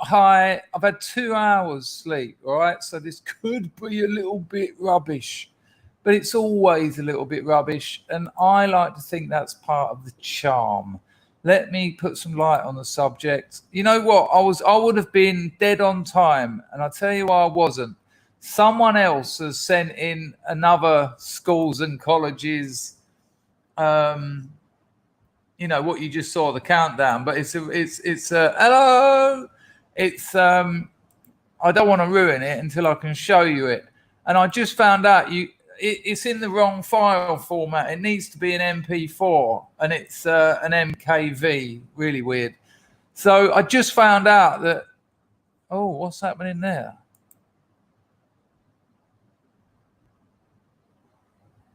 Hi, I've had 2 hours sleep, all right? So this could be a little bit rubbish, but it's always a little bit rubbish. And I like to think that's part of the charm. Let me put some light on the subject. You know what? I would have been dead on time, and I'll tell you why I wasn't. Someone else has sent in another schools and colleges um, what you just saw, the countdown, but it's hello. It's I don't want to ruin it until I can show you it. And I just found out it's in the wrong file format. It needs to be an MP4, and it's an MKV. Really weird. So I just found out that. Oh, what's happening there?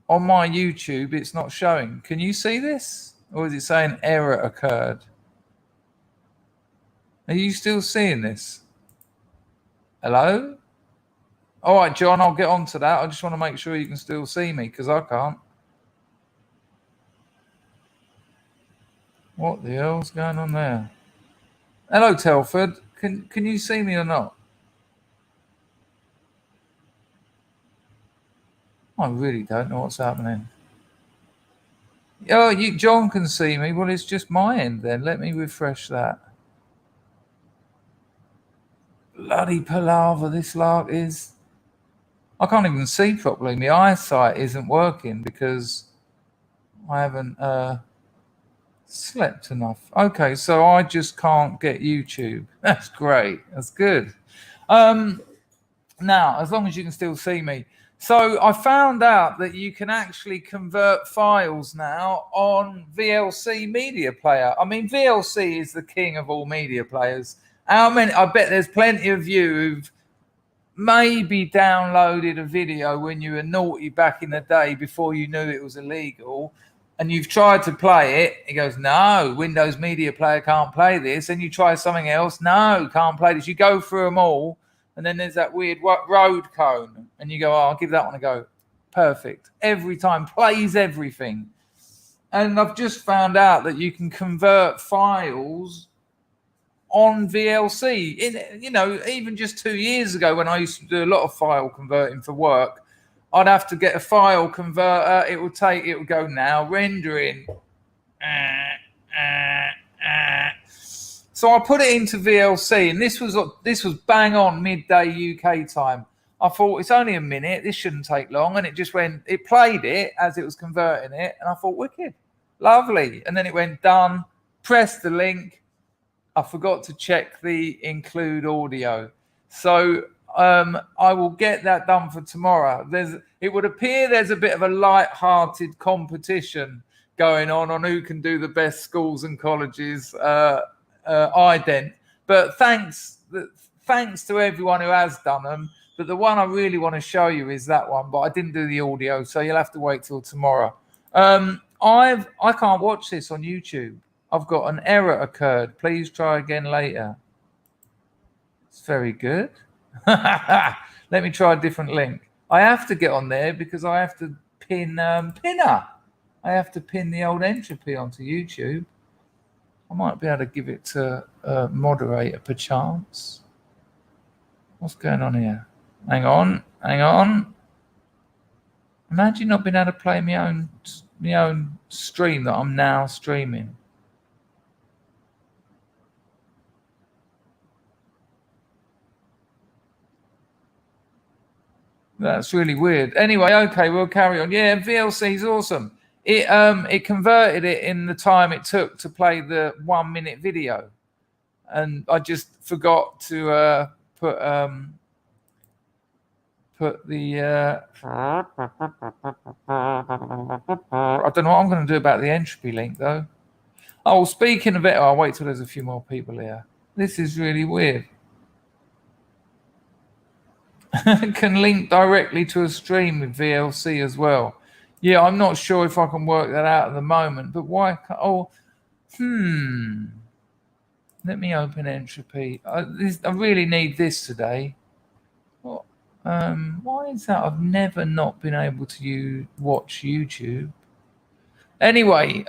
On my YouTube, it's not showing. Can you see this? Or is it saying error occurred? Are you still seeing this? Hello? All right, John, I'll get on to that. I just want to make sure you can still see me because I can't. What the hell's going on there? Hello, Telford. Can you see me or not? I really don't know what's happening. Oh, John can see me. Well, it's just my end then. Let me refresh that. Bloody palaver this lark is. I can't even see properly. My eyesight isn't working because I haven't slept enough. Okay, so I just can't get YouTube. That's great. That's good. Now, as long as you can still see me. So I found out that you can actually convert files now on VLC media player. I mean, VLC is the king of all media players. How many? I bet there's plenty of you who've maybe downloaded a video when you were naughty back in the day before you knew it was illegal, and you've tried to play it. It goes, no, Windows Media Player can't play this. And you try something else, no, can't play this. You go through them all, and then there's that weird road cone, and you go, oh, I'll give that one a go. Perfect. Every time, plays everything. And I've just found out that you can convert files on VLC. Even just 2 years ago when I used to do a lot of file converting for work, I'd have to get a file converter. It would go now rendering. So I put it into VLC, and this was bang on midday UK time. I thought it's only a minute. This shouldn't take long, and it played it as it was converting it, and I thought wicked, lovely. And then it went done. Press the link. I forgot to check the include audio. So I will get that done for tomorrow. It would appear there's a bit of a light-hearted competition going on who can do the best schools and colleges ident. But thanks to everyone who has done them. But the one I really want to show you is that one. But I didn't do the audio, so you'll have to wait till tomorrow. I can't watch this on YouTube. I've got an error occurred. Please try again later. It's very good. Let me try a different link. I have to get on there because I have to pin pinner. I have to pin the old entropy onto YouTube. I might be able to give it to moderator perchance. What's going on here? Hang on. Imagine not being able to play my own stream that I'm now streaming. That's really weird. Anyway, okay, we'll carry on. Yeah, VLC is awesome. It converted it in the time it took to play the 1 minute video, and I just forgot to put the. I don't know what I'm going to do about the entropy link though. Oh, speaking of it, I'll wait till there's a few more people here. This is really weird. Can link directly to a stream with VLC as well. Yeah, I'm not sure if I can work that out at the moment, but why? Let me open entropy. I really need this today. What? Why is that? I've never not been able to watch YouTube. Anyway,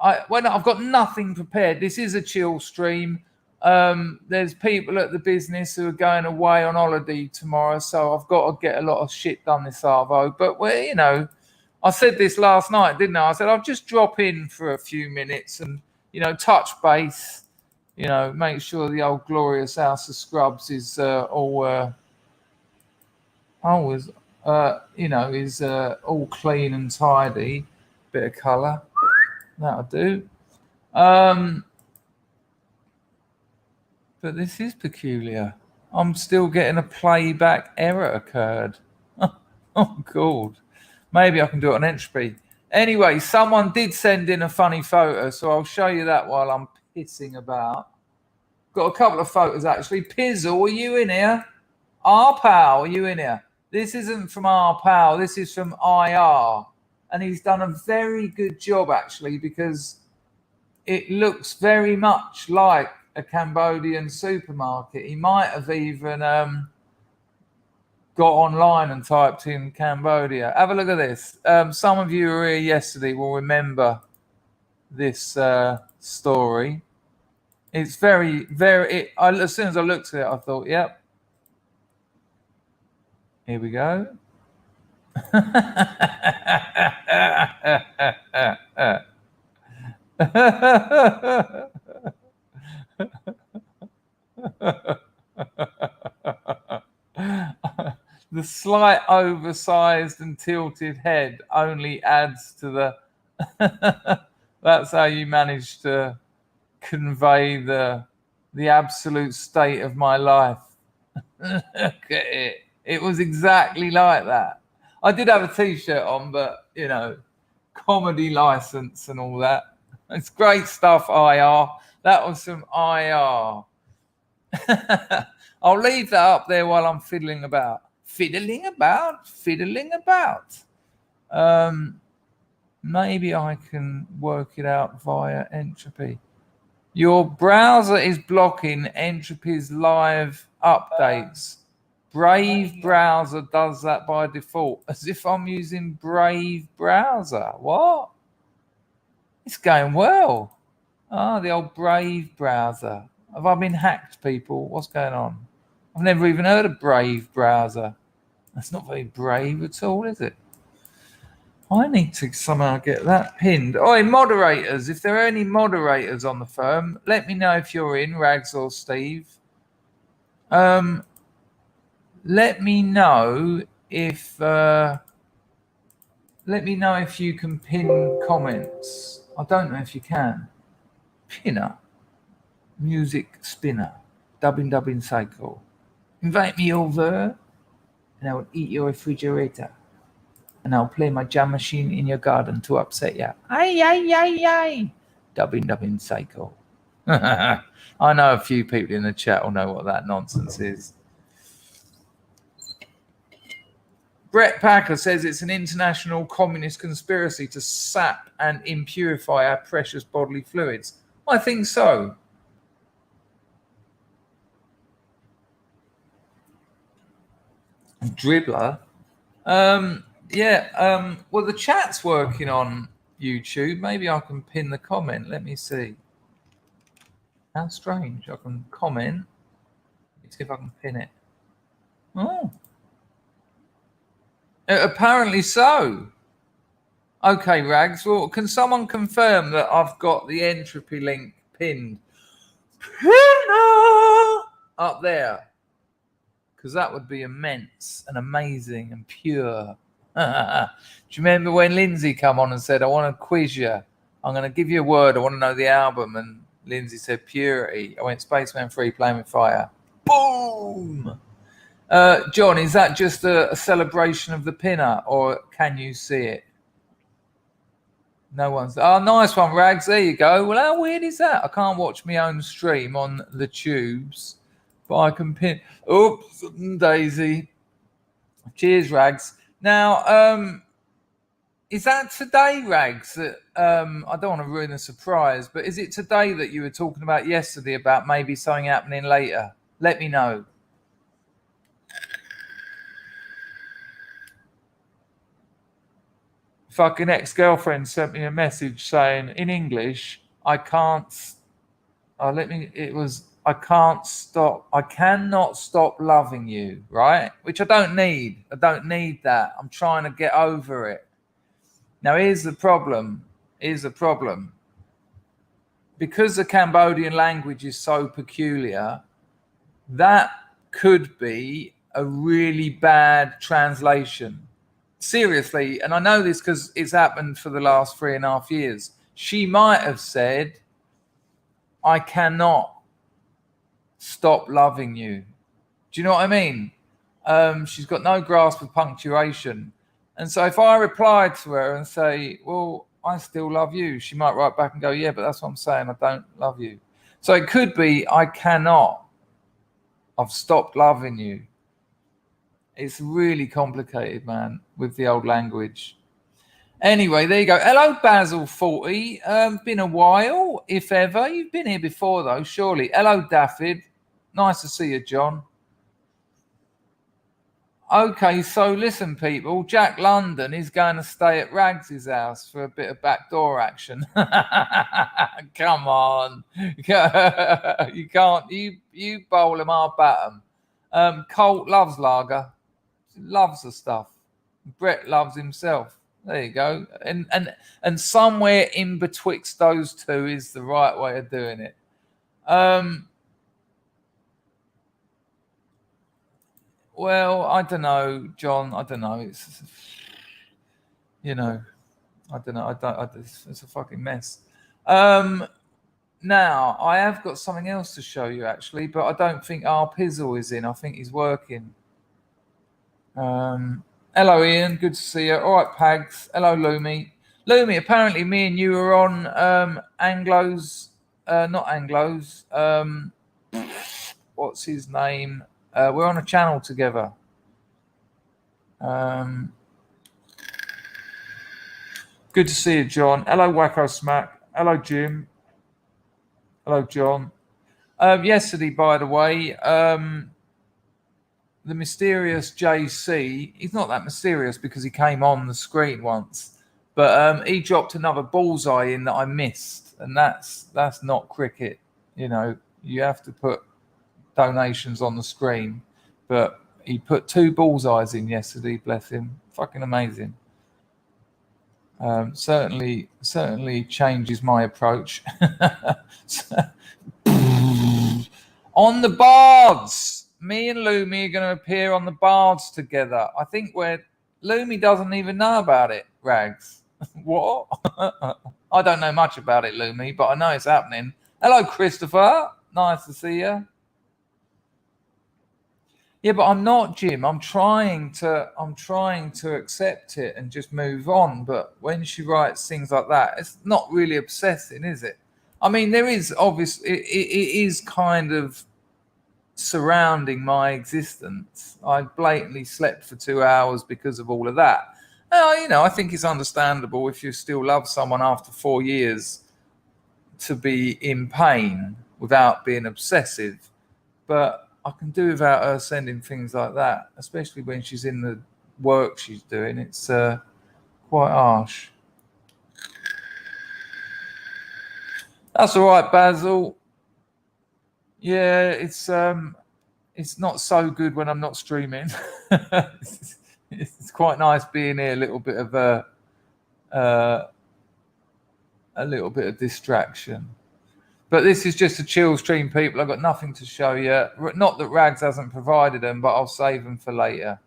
I've got nothing prepared. This is a chill stream. There's people at the business who are going away on holiday tomorrow, so I've got to get a lot of shit done this arvo. But I said this last night, didn't I? I said I'll just drop in for a few minutes and touch base. Make sure the old glorious House of Scrubs is all clean and tidy. Bit of colour, that'll do. But this is peculiar. I'm still getting a playback error occurred. Oh, God. Maybe I can do it on entropy. Anyway, someone did send in a funny photo, so I'll show you that while I'm pissing about. Got a couple of photos, actually. Pizzle, are you in here? R-Pal, are you in here? This isn't from R-Pal. This is from IR. And he's done a very good job, actually, because it looks very much like a Cambodian supermarket. He might have even got online and typed in Cambodia. Have a look at this. Some of you who were here yesterday will remember this story. It's very, very... as soon as I looked at it, I thought, yep. Here we go. The slight oversized and tilted head only adds to the that's how you manage to convey the absolute state of my life. Look at it. It was exactly like that. I did have a t-shirt on, but comedy license and all that. It's great stuff, IR. That was some IR. I'll leave that up there while I'm fiddling about. Fiddling about. Maybe I can work it out via entropy. Your browser is blocking entropy's live updates. Brave browser does that by default. As if I'm using Brave browser. What? It's going well. The old Brave browser. Have I been hacked, people? What's going on? I've never even heard of Brave browser. That's not very brave at all, is it? I need to somehow get that pinned. Moderators. If there are any moderators on the firm, let me know if you're in, Rags or Steve. Let me know if you can pin comments. I don't know if you can. Pinner. Music spinner. Dubbing cycle. Invite me over and I will eat your refrigerator. And I'll play my jam machine in your garden to upset you. Aye. Dubbing cycle. I know a few people in the chat will know what that nonsense is. Brett Packer says it's an international communist conspiracy to sap and impurify our precious bodily fluids. I think so. Dribbler. Well, the chat's working on YouTube. Maybe I can pin the comment. Let me see. How strange. I can comment. Let's see if I can pin it. Oh. Apparently so. Okay, Rags. Well, can someone confirm that I've got the entropy link pinned? Up there. Because that would be immense and amazing and pure. Do you remember when Lindsay come on and said, I want to quiz you. I'm going to give you a word. I want to know the album. And Lindsay said, Purity. I went Spaceman 3, Playing with Fire. Boom! John, is that just a celebration of the pinner, or can you see it? No one's... Oh, nice one, Rags. There you go. Well, how weird is that? I can't watch my own stream on the tubes, but I can pin... Oops, Daisy. Cheers, Rags. Now, is that today, Rags? That I don't want to ruin the surprise, but is it today that you were talking about yesterday about maybe something happening later? Let me know. fucking ex-girlfriend sent me a message saying in English, I cannot stop loving you, right? Which I don't need. I don't need that. I'm trying to get over it. Now, here's the problem. Because the Cambodian language is so peculiar, that could be a really bad translation. Seriously, and I know this because it's happened for the last 3.5 years. She might have said, I cannot stop loving you. Do you know what I mean? She's got no grasp of punctuation. And so if I replied to her and say, well, I still love you, she might write back and go, yeah, but that's what I'm saying. I don't love you. So it could be, I cannot. I've stopped loving you. It's really complicated, man, with the old language. Anyway, there you go. Hello, Basil40. Been a while, if ever. You've been here before, though, surely. Hello, Daffyd. Nice to see you, John. Okay, so listen, people. Jack London is going to stay at Rags' house for a bit of backdoor action. Come on. You can't. You bowl him, I'll bat him. Colt loves lager. Loves the stuff. Brett loves himself. There you go. And somewhere in betwixt those two is the right way of doing it. Well, I don't know, John. I don't know. It's, you know, I don't know. It's a fucking mess. Now, I have got something else to show you, actually, but I don't think our Pizzle is in. I think he's working. Hello, Ian. Good to see you. All right, Pags. Hello, Lumi. Lumi, apparently me and you were on Anglos, not Anglos. What's his name? We're on a channel together. Good to see you, John. Hello, Wacko Smack. Hello, Jim. Hello, John. Yesterday, by the way, the mysterious JC, he's not that mysterious because he came on the screen once, but he dropped another bullseye in that I missed, and that's not cricket. You know, you have to put donations on the screen, but he put 2 bullseyes in yesterday, bless him. Fucking amazing. Certainly changes my approach. On the Bards, me and Lumi are going to appear on the Bards together. I think Lumi doesn't even know about it, Rags. What? I don't know much about it, Lumi, but I know it's happening. Hello, Christopher. Nice to see you. Yeah, but I'm not, Jim. I'm trying to accept it and just move on. But when she writes things like that, it's not really obsessing, is it? I mean, there is obviously it is kind of surrounding my existence. I blatantly slept for 2 hours because of all of that. You know, I think it's understandable if you still love someone after 4 years to be in pain without being obsessive. But I can do without her sending things like that, especially when she's in the work she's doing. It's quite harsh. That's all right, Basil. Yeah, it's not so good when I'm not streaming. It's quite nice being here. A little bit of distraction. But this is just a chill stream, people. I've got nothing to show you. Not that Rags hasn't provided them, but I'll save them for later.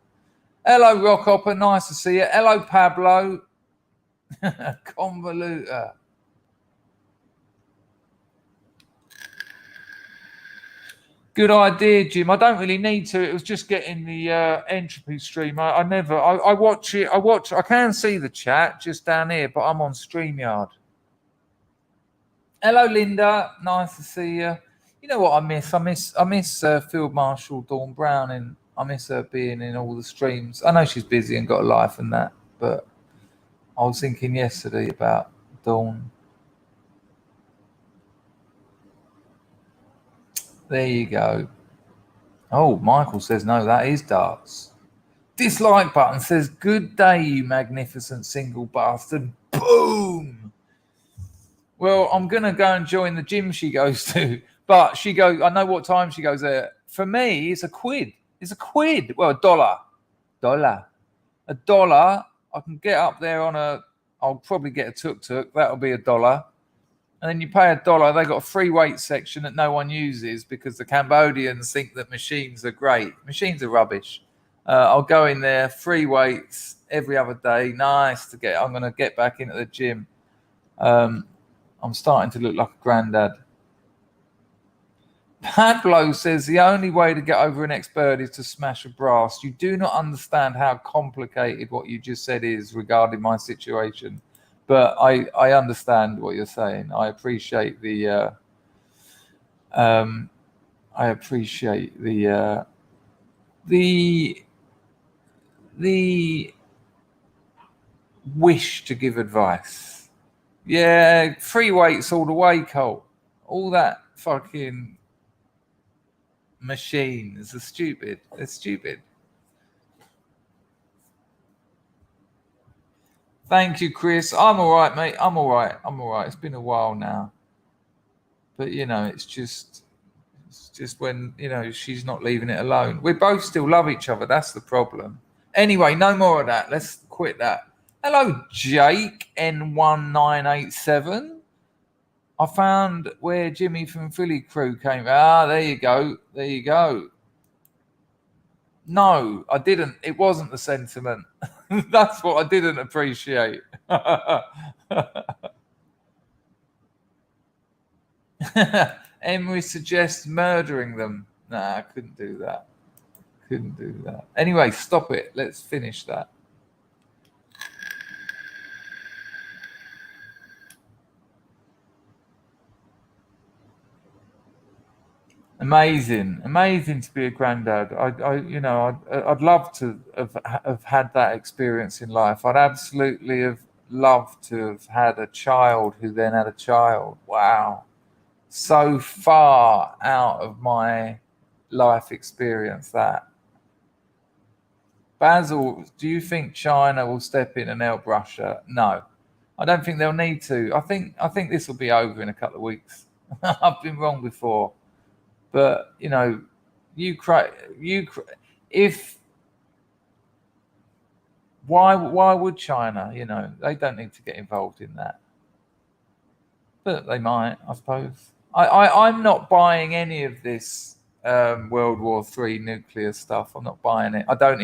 Hello, Rockhopper. Nice to see you. Hello, Pablo. Convoluter. Good idea, Jim. I don't really need to. It was just getting the entropy stream. I watch it. I can see the chat just down here, but I'm on StreamYard. Hello, Linda. Nice to see you. You know what I miss? I miss Field Marshal Dawn Brown, and I miss her being in all the streams. I know she's busy and got a life and that, but I was thinking yesterday about Dawn. There you go. Oh, Michael says no, that is darts. Dislike button says, "Good day, you magnificent single bastard." Boom. Well, I'm going to go and join the gym she goes to. But she goes, I know what time she goes there. For me, it's a quid. It's a quid. Well, a dollar. A dollar. I can get up there I'll probably get a tuk-tuk. That'll be $1. And then you pay $1. They got a free weight section that no one uses because the Cambodians think that machines are great. Machines are rubbish. I'll go in there, free weights every other day. Nice to get. I'm going to get back into the gym. I'm starting to look like a granddad. Pablo says the only way to get over an ex-bird is to smash a brass. You do not understand how complicated what you just said is regarding my situation, but I understand what you're saying. I appreciate the wish to give advice. Yeah, free weights all the way, Cole. All that fucking machines are stupid. They're stupid. Thank you, Chris. I'm all right, mate. I'm all right. It's been a while now. But, it's just when, she's not leaving it alone. We both still love each other. That's the problem. Anyway, no more of that. Let's quit that. Hello, Jake N1987. I found where Jimmy from Philly Crew came. There you go. No, I didn't. It wasn't the sentiment. That's what I didn't appreciate. Emery suggests murdering them. Nah, I couldn't do that. Anyway, stop it. Let's finish that. Amazing to be a granddad. I'd love to have had that experience in life. I'd absolutely have loved to have had a child who then had a child. Wow, so far out of my life experience. That. Basil, do you think China will step in and help Russia? No, I don't think they'll need to. I think this will be over in a couple of weeks. I've been wrong before. But Ukraine. Why would China? They don't need to get involved in that. But they might, I suppose. I'm not buying any of this World War III nuclear stuff. I'm not buying it. I don't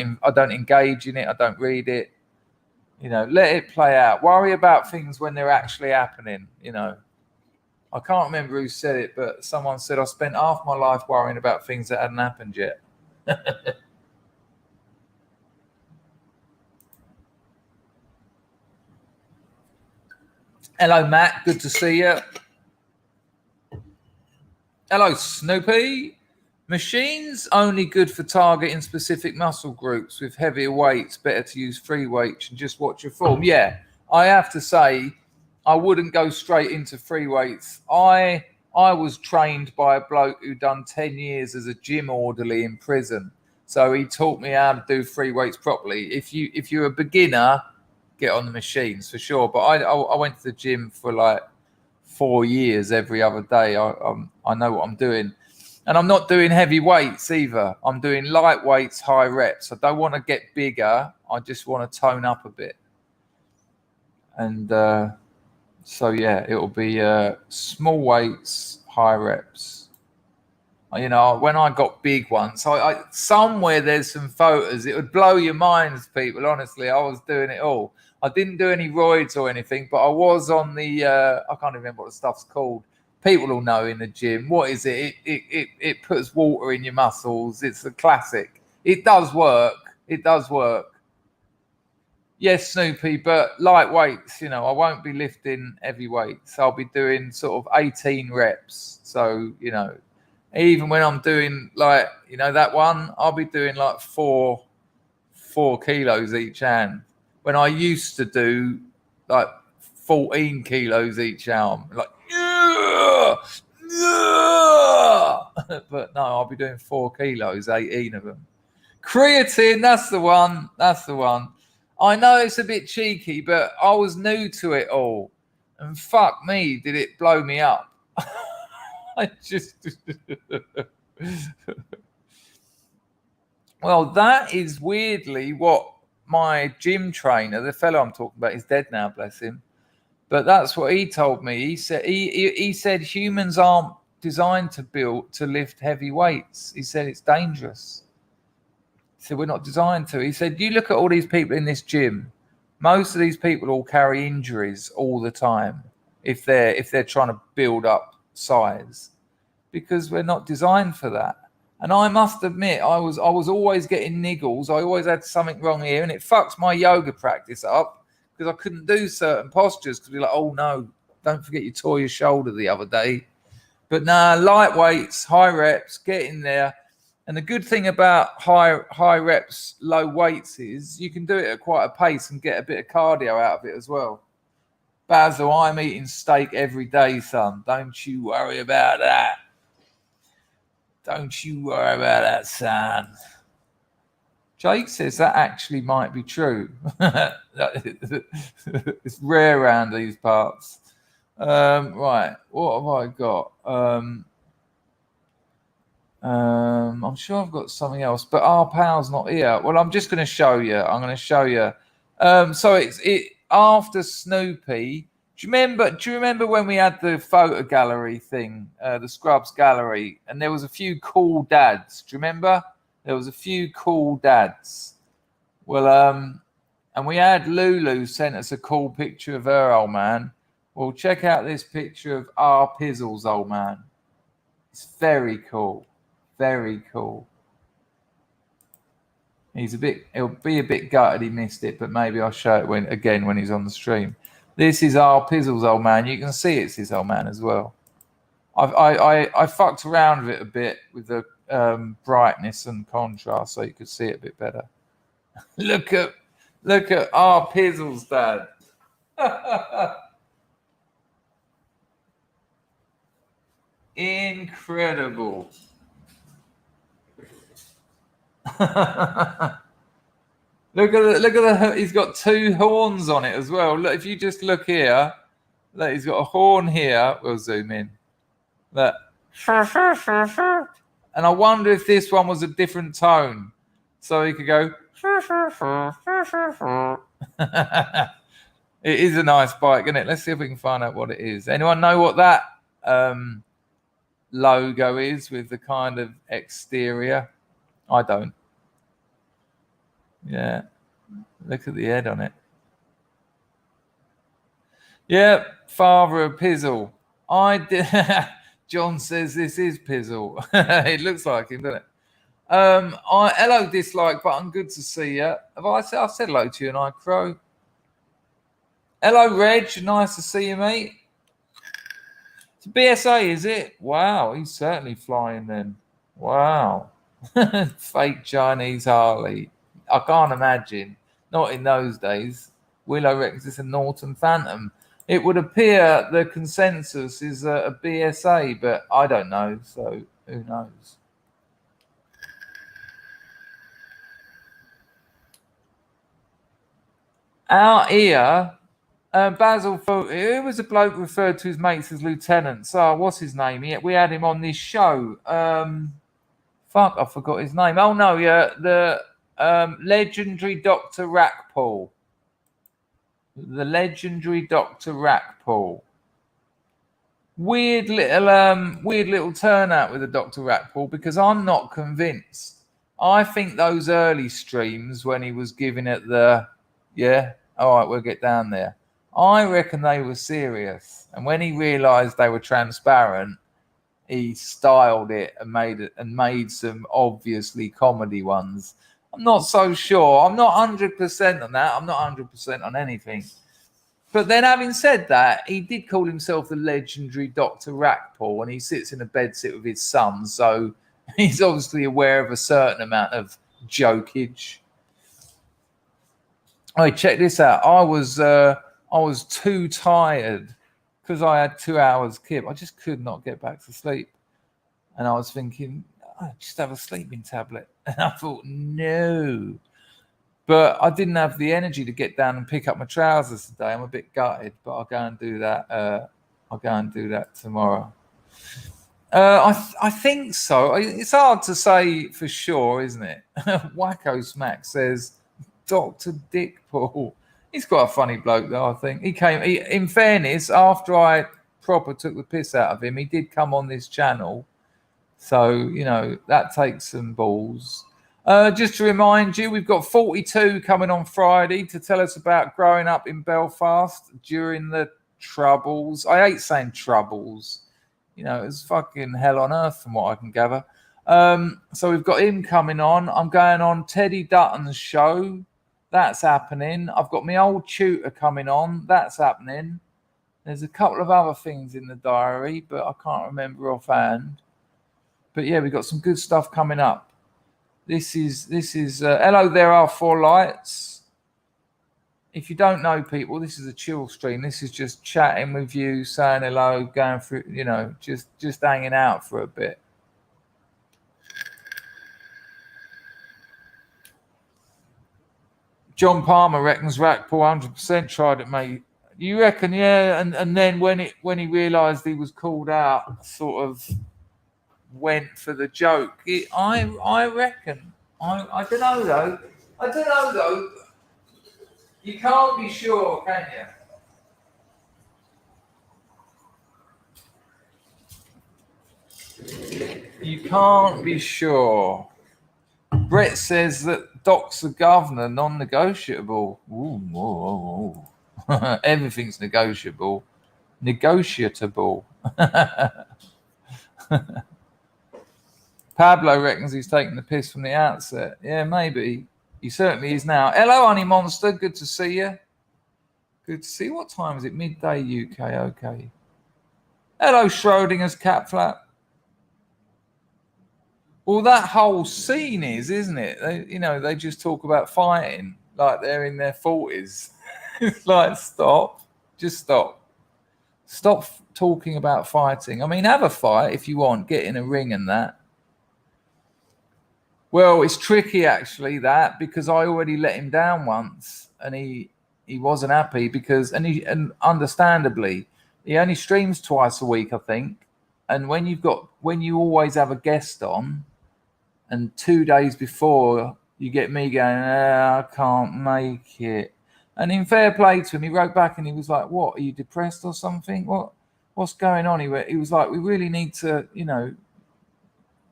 engage in it. I don't read it. Let it play out. Worry about things when they're actually happening. I can't remember who said it, but someone said, I spent half my life worrying about things that hadn't happened yet. Hello, Matt. Good to see you. Hello, Snoopy. Machines only good for targeting specific muscle groups with heavier weights. Better to use free weights and just watch your form. Yeah, I have to say, I wouldn't go straight into free weights. I was trained by a bloke who done 10 years as a gym orderly in prison. So he taught me how to do free weights properly. If you're a beginner, get on the machines for sure. But I went to the gym for like 4 years every other day. I know what I'm doing. And I'm not doing heavy weights either. I'm doing light weights, high reps. I don't want to get bigger. I just want to tone up a bit. And so, yeah, it'll be small weights, high reps. When I got big ones, I somewhere there's some photos. It would blow your minds, people. Honestly, I was doing it all. I didn't do any roids or anything, but I was on the, I can't remember what the stuff's called. People will know in the gym. What is it? It puts water in your muscles. It's a classic. It does work. Yes, Snoopy, but light weights, I won't be lifting heavy weights. I'll be doing sort of 18 reps. So, even when I'm doing like, that one, I'll be doing like 4 kilos each hand. When I used to do like 14 kilos each arm, like, but no, I'll be doing 4 kilos, 18 of them. Creatine, that's the one. That's the one. I know it's a bit cheeky, but I was new to it all. And fuck me, did it blow me up. I just... Well, that is weirdly what my gym trainer, the fellow I'm talking about, is dead now, bless him. But that's what he told me. He said he said humans aren't designed to lift heavy weights. He said it's dangerous. He said we're not designed to. He said you look at all these people in this gym. Most of these people all carry injuries all the time if they're trying to build up size, because we're not designed for that. And I must admit, I was always getting niggles. I always had something wrong here, and it fucks my yoga practice up because I couldn't do certain postures because we're like, oh no, don't forget you tore your shoulder the other day. But nah, light weights, high reps, get in there. And the good thing about high reps, low weights is you can do it at quite a pace and get a bit of cardio out of it as well. Basil, I'm eating steak every day, son. Don't you worry about that. Don't you worry about that, son. Jake says that actually might be true. It's rare around these parts. Right, what have I got? I'm sure I've got something else, but our pal's not here. Well, I'm just going to show you. I'm going to show you. So it's after Snoopy. Do you remember when we had the photo gallery thing, the Scrubs gallery, and there was a few cool dads? Do you remember? There was a few cool dads. Well, and we had Lulu sent us a cool picture of her old man. Well, check out this picture of our Pizzle's old man. It's very cool. Very cool. He'll be a bit gutted he missed it, but maybe I'll show it when he's on the stream. This is our Pizzle's old man. You can see it's his old man as well. I fucked around with it a bit with the brightness and contrast so you could see it a bit better. Look at our Pizzle's dad. Incredible. Look at the he's got two horns on it as well. Look, if you just look here, look, he's got a horn here. We'll zoom in. Look. And I wonder if this one was a different tone. So he could go. It is a nice bike, isn't it? Let's see if we can find out what it is. Anyone know what that logo is with the kind of exterior? I don't. Yeah, look at the head on it. Yeah, father of Pizzle. John says this is Pizzle. It looks like him, doesn't it? Hello, dislike button. Good to see you. I said hello to you, and I crow. Hello, Reg. Nice to see you, mate. It's BSA, is it? Wow, he's certainly flying then. Wow. Fake Chinese Harley. I can't imagine. Not in those days. Willow Rex is a Norton Phantom. It would appear the consensus is a BSA, but I don't know, so who knows? Out here, Basil, who was a bloke referred to his mates as lieutenants? Oh, what's his name? We had him on this show. Fuck, I forgot his name. Oh, no, yeah, the legendary Dr. Rackpool. The legendary Dr. Rackpool. Weird little turnout with the Dr. Rackpool, because I'm not convinced. I think those early streams when he was giving it the, yeah, all right, we'll get down there. I reckon they were serious. And when he realised they were transparent, he styled it and made some obviously comedy ones. I'm not so sure. I'm not 100% on that. I'm not 100% on anything. But then having said that, he did call himself the legendary Dr. Rackpool, and he sits in a bedsit with his son, so he's obviously aware of a certain amount of jokage. Oh, check this out. I was too tired because I had 2 hours kip. I just could not get back to sleep. And I was thinking, oh, just have a sleeping tablet. And I thought, no. But I didn't have the energy to get down and pick up my trousers today. I'm a bit gutted, but I'll go and do that. I'll go and do that tomorrow. I think so. It's hard to say for sure, isn't it? Wacko Smack says, Dr. Dick Paul. He's quite a funny bloke, though, I think. In fairness, after I proper took the piss out of him, he did come on this channel. So, you know, that takes some balls. Just to remind you, we've got 42 coming on Friday to tell us about growing up in Belfast during the Troubles. I hate saying Troubles. You know, it's fucking hell on earth from what I can gather. So we've got him coming on. I'm going on Teddy Dutton's show. That's happening. I've got my old tutor coming on. That's happening. There's a couple of other things in the diary, but I can't remember offhand. But yeah, we've got some good stuff coming up. This is hello, there are 4 lights. If you don't know people, this is a chill stream. This is just chatting with you, saying hello, going through, you know, just hanging out for a bit. John Palmer reckons Rackpool 100% tried it, mate. You reckon, yeah? And then when he realised he was called out, sort of went for the joke. I reckon. I don't know though. You can't be sure, can you? You can't be sure. Brett says that Doc's the governor, non-negotiable. Ooh. Everything's negotiable. Negotiable. Pablo reckons he's taking the piss from the outset. Yeah, maybe. He certainly is now. Hello, Honey Monster. Good to see you. Good to see you. What time is it? Midday UK. Okay. Hello, Schrodinger's cat flap. Well, that whole scene isn't it? They just talk about fighting like they're in their 40s. It's like, stop. Just stop. Stop talking about fighting. I mean, have a fight if you want. Get in a ring and that. Well, it's tricky actually because I already let him down once, and he wasn't happy and understandably he only streams twice a week, I think. And when you always have a guest on, and 2 days before you get me going, I can't make it. And in fair play to him, he wrote back and he was like, "What? Are you depressed or something? What's going on?" He was like, "We really need to,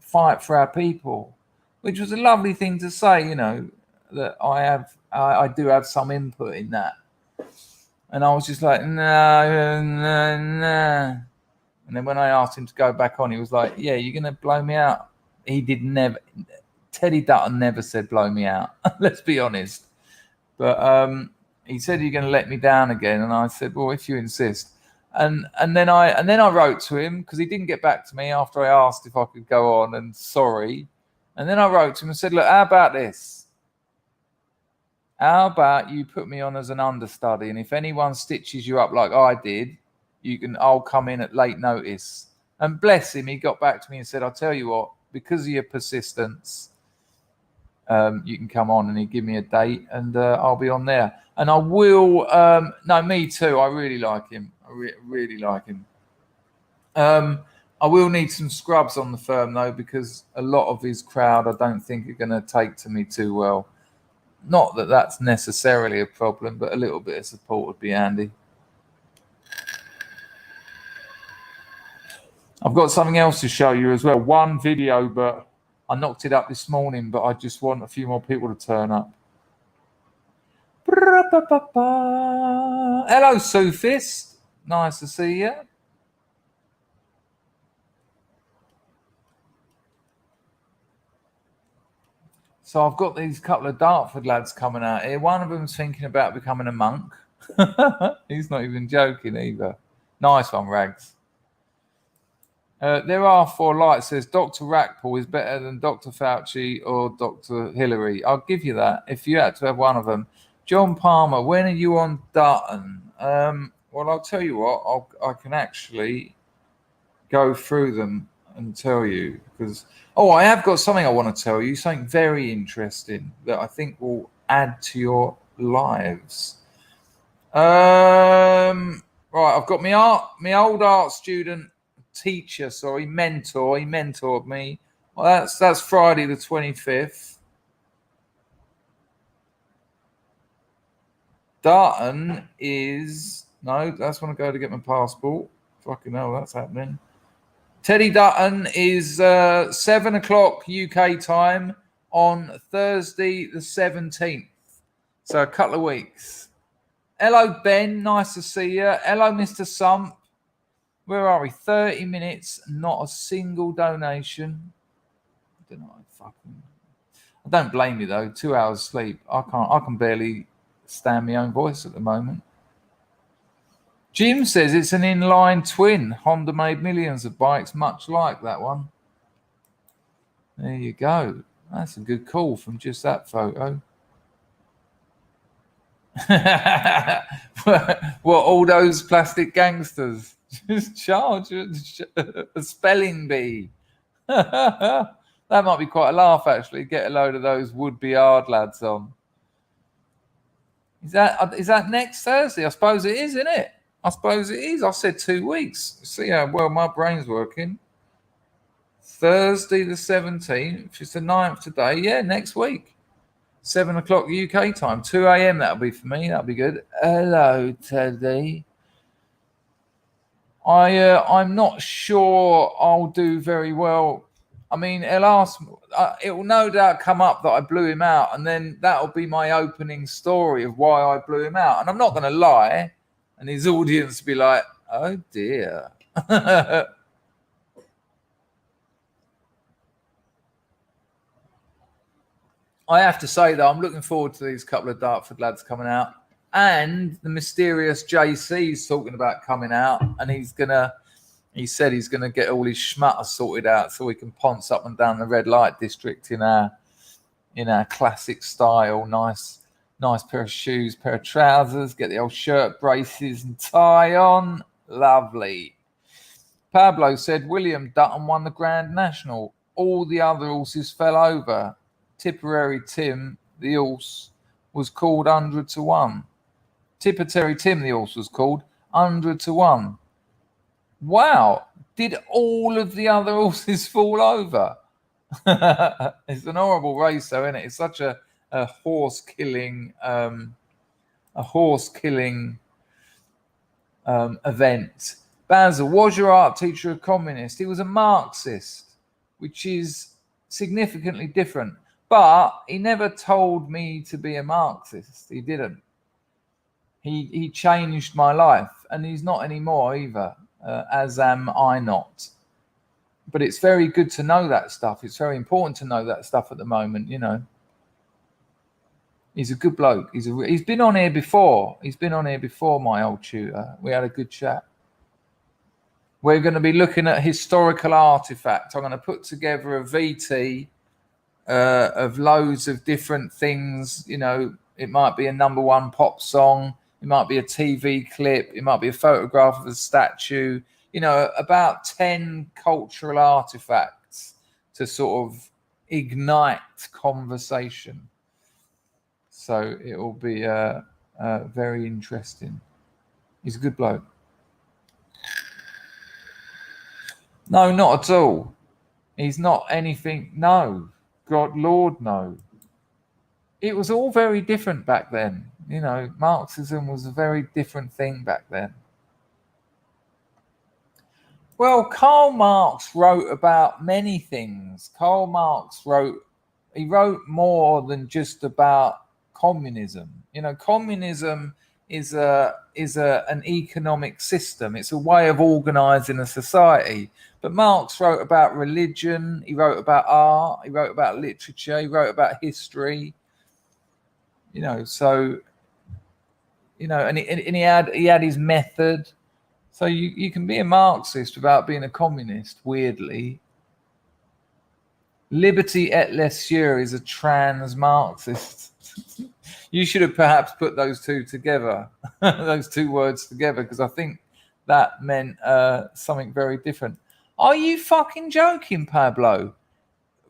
fight for our people." Which was a lovely thing to say, that I do have some input in that. And I was just like, no. And then when I asked him to go back on, he was like, "Yeah, you're going to blow me out." Teddy Dutton never said blow me out. Let's be honest. But he said, "You're going to let me down again." And I said, "Well, if you insist." And then I wrote to him because he didn't get back to me after I asked if I could go on and sorry. And then I wrote to him and said, "Look, how about this? How about you put me on as an understudy? And if anyone stitches you up like I did, I'll come in at late notice." And bless him, he got back to me and said, "I'll tell you what, because of your persistence, you can come on." And he give me a date and I'll be on there. And I will, no, me too. I really like him. I really like him. I will need some scrubs on the firm, though, because a lot of his crowd I don't think are going to take to me too well. Not that that's necessarily a problem, but a little bit of support would be handy. I've got something else to show you as well. One video, but I knocked it up this morning, but I just want a few more people to turn up. Hello, Sufist. Nice to see you. So I've got these couple of Dartford lads coming out here. One of them's thinking about becoming a monk. He's not even joking either. Nice one, Rags. There are 4 lights. Says Dr. Rackpool is better than Dr. Fauci or Dr. Hillary. I'll give you that if you had to have one of them. John Palmer, when are you on Dutton? Well, I'll tell you what. I can actually go through them. and tell you because I have got something I want to tell you, something very interesting that I think will add to your lives. Right, I've got my old art student teacher, mentor. He mentored me. Well, that's Friday the 25th. Dutton is that's when I go to get my passport. Fucking hell, that's happening. Teddy Dutton is 7 o'clock UK time on Thursday the 17th. So a couple of weeks. Hello, Ben. Nice to see you. Hello, Mr. Sump. Where are we? 30 minutes. Not a single donation. I don't know. I don't blame you though. 2 hours sleep. I can barely stand my own voice at the moment. Jim says it's an inline twin. Honda made millions of bikes, much like that one. There you go. That's a good call from just that photo. What, all those plastic gangsters just charge a spelling bee. That might be quite a laugh, actually. Get a load of those would-be hard lads on. Is that next Thursday? I suppose it is, isn't it? I suppose it is. I said 2 weeks. See how well my brain's working. Thursday the 17th. It's the 9th today. Yeah, next week. 7 o'clock UK time. 2 a.m. that'll be for me. That'll be good. Hello, Teddy. I'm not sure I'll do very well. I mean, it will no doubt come up that I blew him out, and then that'll be my opening story of why I blew him out. And I'm not going to lie, and his audience will be like, oh dear. I have to say, though, I'm looking forward to these couple of Dartford lads coming out. And the mysterious JC's talking about coming out, and he said he's gonna get all his schmutter sorted out so we can ponce up and down the red light district in our classic style. Nice pair of shoes, pair of trousers, get the old shirt, braces and tie on. Lovely. Pablo said William Dutton won the Grand National. All the other horses fell over. Tipperary Tim, the horse, was called 100 to 1. Tipperary Tim, the horse, was called 100 to 1. Wow. Did all of the other horses fall over? It's an horrible race, though, isn't it? It's such a horse killing event. Banzai, was your art teacher a communist? He was a Marxist, which is significantly different. But he never told me to be a Marxist. He didn't. He changed my life, and he's not anymore either, as am I not. But it's very good to know that stuff. It's very important to know that stuff at the moment, you know. He's a good bloke. He's been on here before. He's been on here before, my old tutor. We had a good chat. We're going to be looking at historical artifacts. I'm going to put together a VT of loads of different things. You know, it might be a #1 pop song. It might be a TV clip. It might be a photograph of a statue. You know, about 10 cultural artifacts to sort of ignite conversation. So it will be very interesting. He's a good bloke. No, not at all. He's not anything. No. God, Lord, no. It was all very different back then. You know, Marxism was a very different thing back then. Well, Karl Marx wrote about many things. Karl Marx wrote more than just about communism. You know, communism is an economic system. It's a way of organizing a society. But Marx wrote about religion. He wrote about art. He wrote about literature. He wrote about history. You know, so you know, and he had his method. So you can be a Marxist without being a communist. Weirdly, Liberty et Leisure is a trans Marxist. You should have perhaps put those two together, those two words together, because I think that meant something very different. Are you fucking joking, Pablo?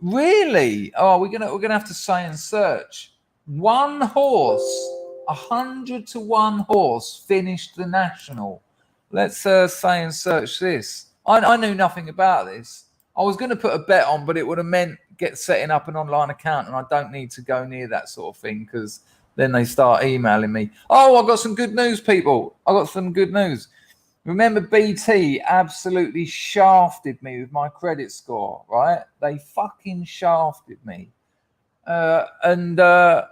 Really? Oh, we're gonna have to say and search. One horse, 100-1 horse finished the national. Let's say and search this. I knew nothing about this. I was going to put a bet on, but it would have meant setting up an online account, and I don't need to go near that sort of thing because then they start emailing me. Oh, I got some good news, people. I got some good news. Remember, BT absolutely shafted me with my credit score, right? They fucking shafted me. And I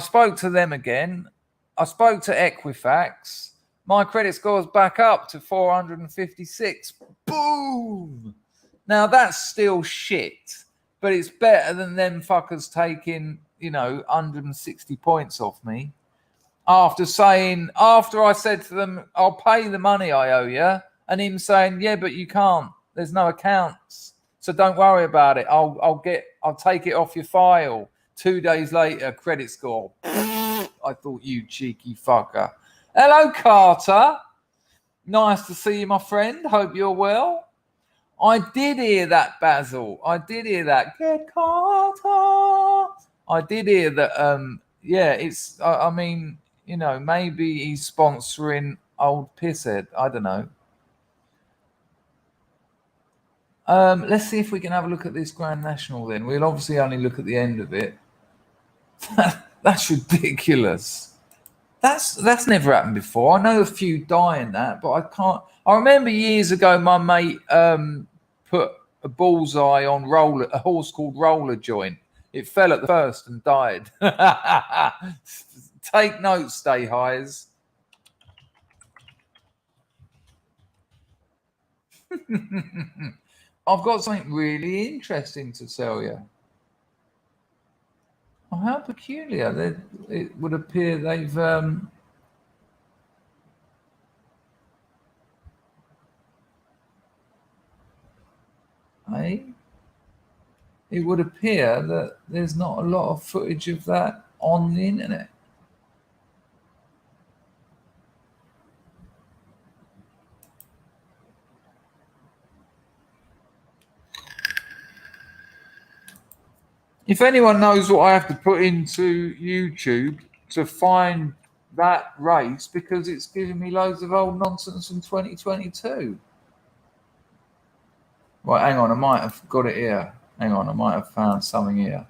spoke to them again. I spoke to Equifax. My credit score's back up to 456. Boom! Now, that's still shit, but it's better than them fuckers taking, 160 points off me. After I said to them, I'll pay the money I owe you, and him saying, yeah, but you can't. There's no accounts, so don't worry about it. I'll take it off your file. 2 days later, credit score. I thought, you cheeky fucker. Hello, Carter. Nice to see you, my friend. Hope you're well. I did hear that, Basil. I did hear that. Get Carter. I did hear that. Yeah, it's. I mean, maybe he's sponsoring old pisshead. I don't know. Let's see if we can have a look at this Grand National then. We'll obviously only look at the end of it. That's ridiculous. That's never happened before. I know a few die in that, but I can't. I remember years ago my mate put a bullseye on a horse called Roller Joint. It fell at the first and died. Take notes, Stay Highs. I've got something really interesting to tell you. Oh, how peculiar. It would appear they've... It would appear that there's not a lot of footage of that on the internet. If anyone knows what I have to put into YouTube to find that race, because it's giving me loads of old nonsense from 2022. Right, hang on, I might have got it here. Hang on, I might have found something here.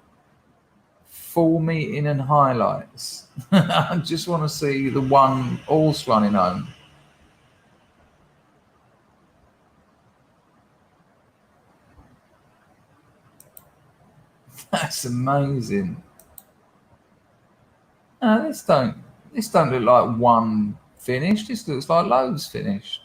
Full meeting and highlights. I just want to see the one horse running home. That's amazing. No, this don't look like one finished. This looks like loads finished.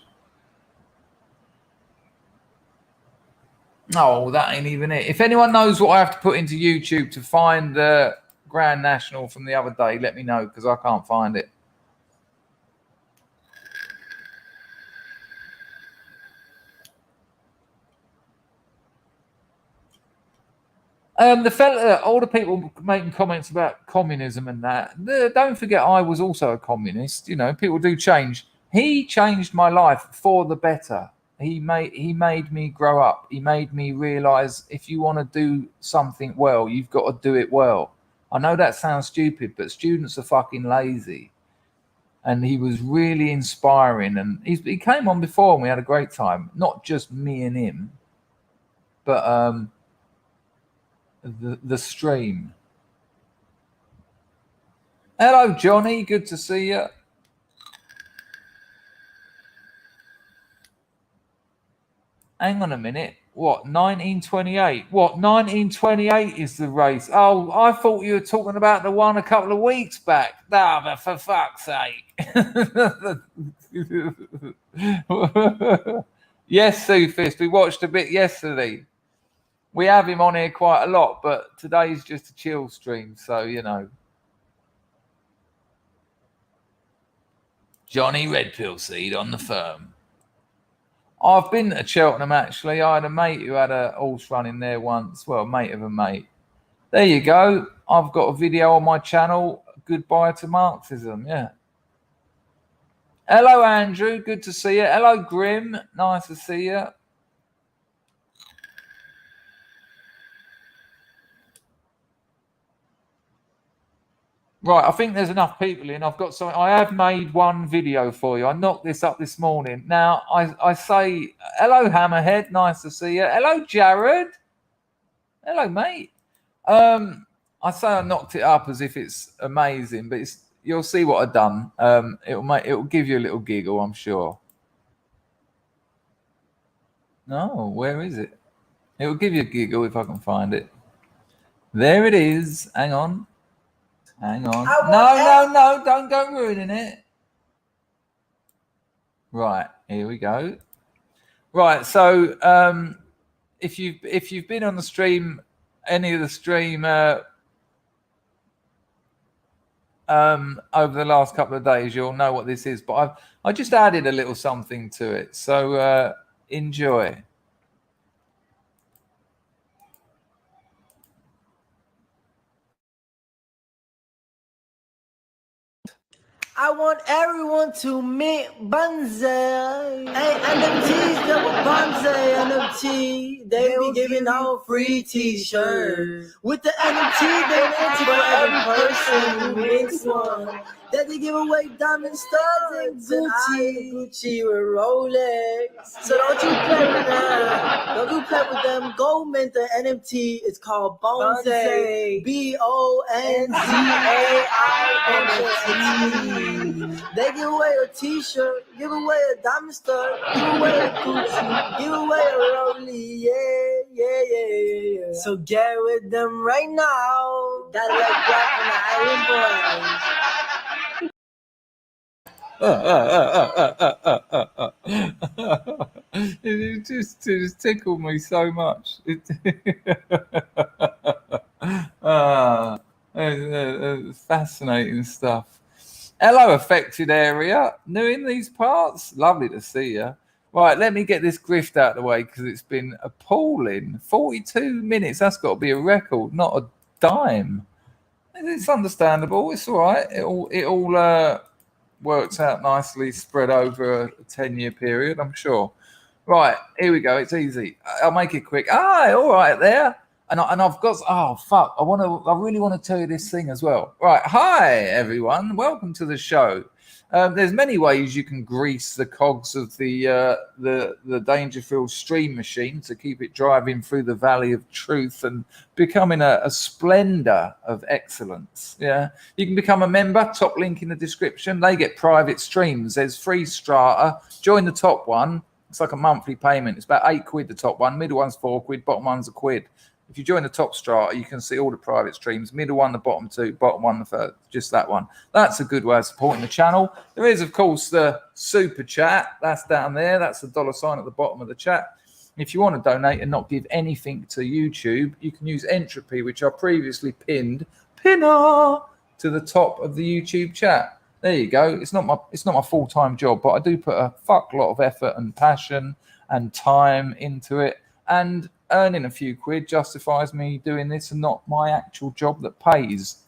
Oh, that ain't even it. If anyone knows what I have to put into YouTube to find the Grand National from the other day, let me know, because I can't find it. The fella, all the people making comments about communism and that, don't forget I was also a communist. People do change. He changed my life for the better. He made me grow up. He made me realize if you want to do something well, you've got to do it well. I know that sounds stupid, but students are fucking lazy. And he was really inspiring. And he came on before and we had a great time. Not just me and him, but the stream. Hello, Johnny. Good to see you. Hang on a minute. What, 1928? What, 1928 is the race? Oh, I thought you were talking about the one a couple of weeks back. No, but for fuck's sake. Yes, Sufist. We watched a bit yesterday. We have him on here quite a lot, but today's just a chill stream, so, Johnny Red Pill Seed on the firm. I've been to Cheltenham, actually. I had a mate who had a horse running there once. Well, a mate of a mate. There you go. I've got a video on my channel. Goodbye to Marxism, yeah. Hello, Andrew. Good to see you. Hello, Grim. Nice to see you. Right, I think there's enough people in. I've got something. I have made one video for you. I knocked this up this morning. Now, I say, hello, Hammerhead. Nice to see you. Hello, Jared. Hello, mate. I say I knocked it up as if it's amazing, but you'll see what I've done. It'll give you a little giggle, I'm sure. No, where is it? It'll give you a giggle if I can find it. There it is. Hang on. Hang on. No, don't go ruining it. Right, here we go. Right, so if you've been on the stream, any of the stream over the last couple of days, you'll know what this is. But I just added a little something to it, so enjoy. I want everyone to meet Banzai. Hey, NFTs, double Banzai NFT. They be giving out free t-shirts. With the NFT, they meant for every person who wins one. That they give away diamond studs and Gucci with Rolex. So don't you play with them. Don't you play with them. Go mint the NFT. It's called Banzai. BONZAI. They give away a t-shirt, give away a diamond stud, give away a Gucci, give away a Rollie, yeah. So get with them right now. Gotta like black from the Island Boys. It just tickled me so much. Fascinating stuff. Hello, affected area. New in these parts? Lovely to see you. Right, let me get this grift out of the way because it's been appalling. 42 minutes. That's got to be a record, not a dime. It's understandable. It's all right. It all works out nicely, spread over a 10-year period, I'm sure. Right, here we go. It's easy. I'll make it quick. All right there. And I've got, I really want to tell you this thing as well. Right. Hi, everyone. Welcome to the show. There's many ways you can grease the cogs of the Dangerfield stream machine to keep it driving through the valley of truth and becoming a splendor of excellence. Yeah. You can become a member. Top link in the description. They get private streams. There's free strata. Join the top one. It's like a monthly payment. It's about £8, the top one. Middle one's £4. Bottom one's £1. If you join the top strata, you can see all the private streams. Middle one, the bottom two, bottom one, the third. Just that one. That's a good way of supporting the channel. There is, of course, the super chat. That's down there. That's the $ at the bottom of the chat. If you want to donate and not give anything to YouTube, you can use Entropy, which I previously pinned to the top of the YouTube chat. There you go. It's not my full-time job, but I do put a fuck lot of effort and passion and time into it. And earning a few quid justifies me doing this and not my actual job that pays.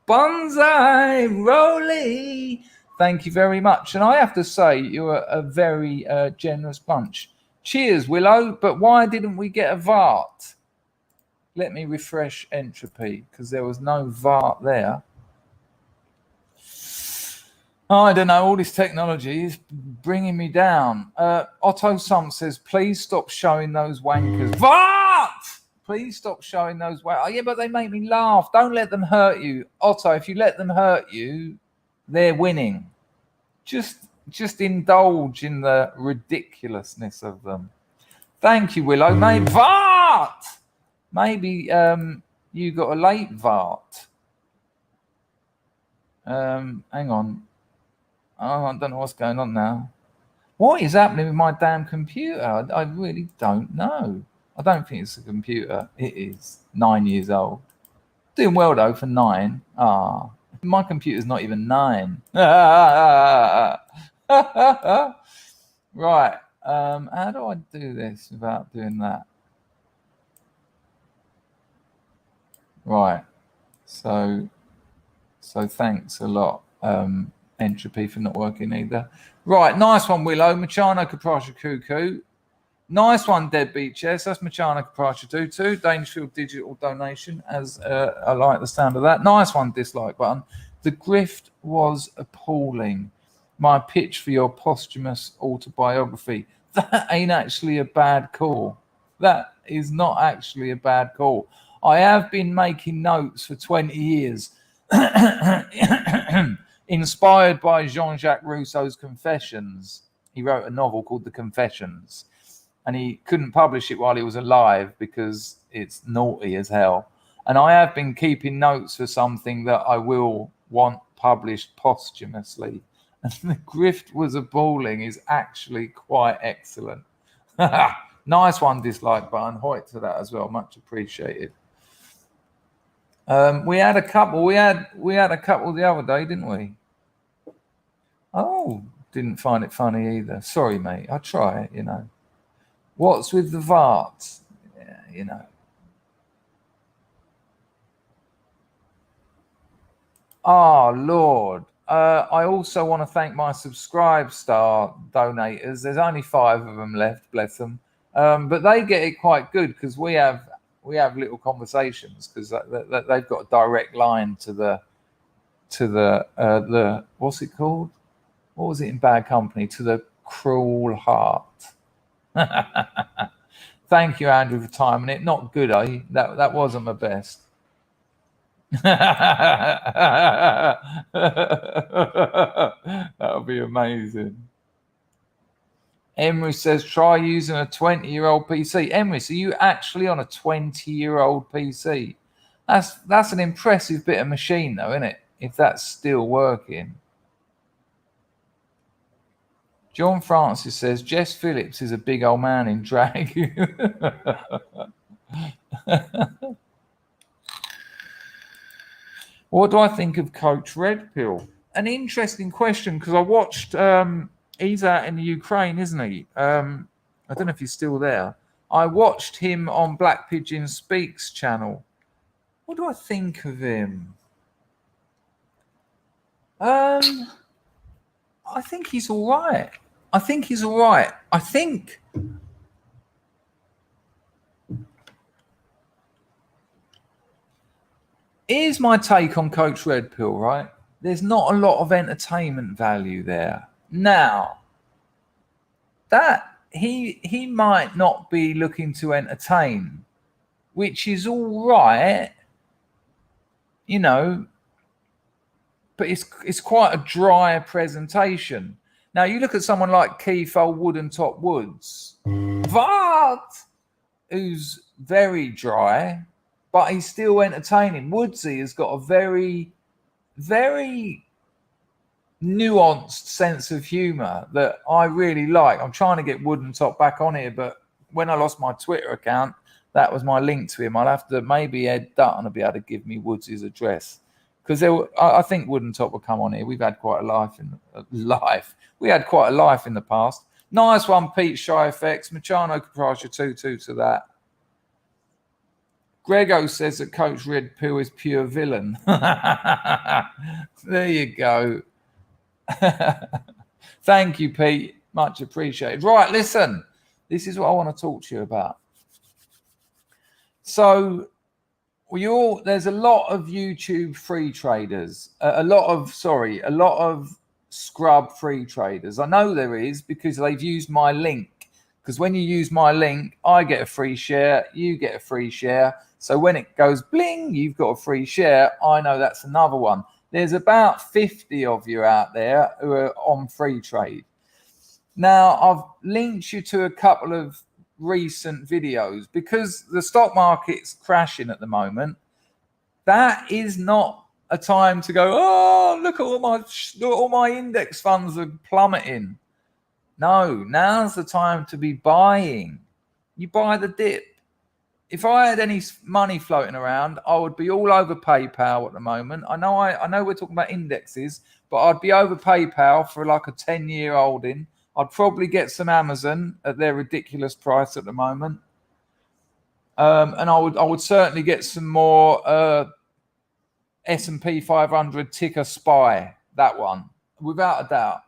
Banzai, Rolly. Thank you very much. And I have to say, you're a very generous bunch. Cheers, Willow. But why didn't we get a Vart? Let me refresh Entropy because there was no Vart there. I don't know. All this technology is bringing me down. Otto Sump says, please stop showing those wankers. What? Please stop showing those wankers. Oh, yeah, but they make me laugh. Don't let them hurt you. Otto, if you let them hurt you, they're winning. Just indulge in the ridiculousness of them. Thank you, Willow. Maybe Vart. Maybe you got a late Vart. Hang on. Oh, I don't know what's going on now. What is happening with my damn computer? I really don't know. I don't think it's a computer. It is 9 years old. Doing well, though, for 9. My computer's not even 9. Right. How do I do this without doing that? Right. So thanks a lot. Entropy for not working either. Right, nice one, Willow. Machano Caprasha Cuckoo. Nice one, Deadbeat Chess. That's Machana Kaprasha 22. Dangerfield digital donation, as I like the sound of that. Nice one, dislike button. The grift was appalling. My pitch for your posthumous autobiography. That ain't actually a bad call. That is not actually a bad call. I have been making notes for 20 years. Inspired by Jean-Jacques Rousseau's Confessions. He wrote a novel called The Confessions. And he couldn't publish it while he was alive because it's naughty as hell. And I have been keeping notes for something that I will want published posthumously. And The Grift Was Appalling is actually quite excellent. Nice one, dislike button. Hoyt to that as well. Much appreciated. We had a couple. We had a couple the other day, didn't we? Oh, didn't find it funny either. Sorry, mate. I try, you know. What's with the Vart? Yeah, you know. Oh, Lord. I also want to thank my SUBSTACK donators. There's only 5 of them left, bless them. But they get it quite good because we have little conversations because they've got a direct line to the what's it called? What was it in Bad Company? To the cruel heart. Thank you, Andrew, for timing it. Not good, eh? That wasn't my best. That'll be amazing. Emery says, try using a 20-year-old PC. Emery, so you actually on a 20-year-old PC? That's an impressive bit of machine, though, isn't it? If that's still working. John Francis says, Jess Phillips is a big old man in drag. What do I think of Coach Red Pill? An interesting question because I watched, he's out in the Ukraine, isn't he? I don't know if he's still there. I watched him on Black Pigeon Speaks channel. What do I think of him? I think he's all right. I think here's my take on Coach Red Pill, right? There's not a lot of entertainment value there. Now, that he might not be looking to entertain, which is all right, you know, but it's quite a dry presentation. Now, you look at someone like Keith Wooden Top Woods, who's very dry, but he's still entertaining. Woodsy has got a very, very nuanced sense of humor that I really like. I'm trying to get Wooden Top back on here, but when I lost my Twitter account, that was my link to him. I'll have to, maybe Ed Dutton will be able to give me Woodsy's address. Because I think Wooden Top will come on here. We've had quite a life in We had quite a life in the past. Nice one, Pete Shy Effects. Machano Caprasha 2-2 to that. Grego says that Coach Red Pill is pure villain. There you go. Thank you, Pete. Much appreciated. Right, listen. This is what I want to talk to you about. So, there's a lot of YouTube free traders, a lot of scrub free traders. I know there is because they've used my link. Because when you use my link, I get a free share, you get a free share. So when it goes bling, you've got a free share. I know that's another one. There's about 50 of you out there who are on free trade. Now, I've linked you to a couple of recent videos because the stock market's crashing at the moment. That is not a time to go, oh, look at all my index funds are plummeting. No, now's the time to be buying. You buy the dip. If I had any money floating around, I would be all over PayPal at the moment. I know we're talking about indexes, but I'd be over PayPal for like a 10-year holding. I'd probably get some Amazon at their ridiculous price at the moment. And I would certainly get some more S&P 500 ticker SPY, that one, without a doubt.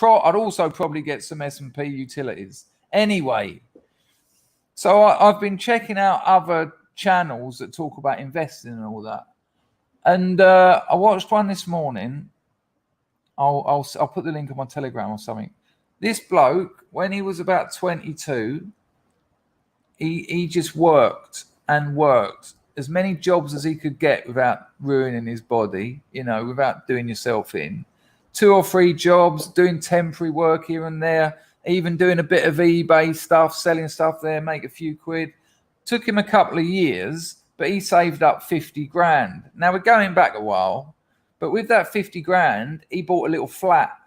I'd also probably get some S&P utilities. Anyway, So I've been checking out other channels that talk about investing and all that. And I watched one this morning. I'll put the link on my Telegram or something. This bloke, when he was about 22, he just worked and worked as many jobs as he could get without ruining his body, without doing yourself in. 2 or 3 jobs, doing temporary work here and there, even doing a bit of eBay stuff, selling stuff there, make a few quid. Took him a couple of years, but he saved up 50 grand. Now we're going back a while, but with that 50 grand, he bought a little flat,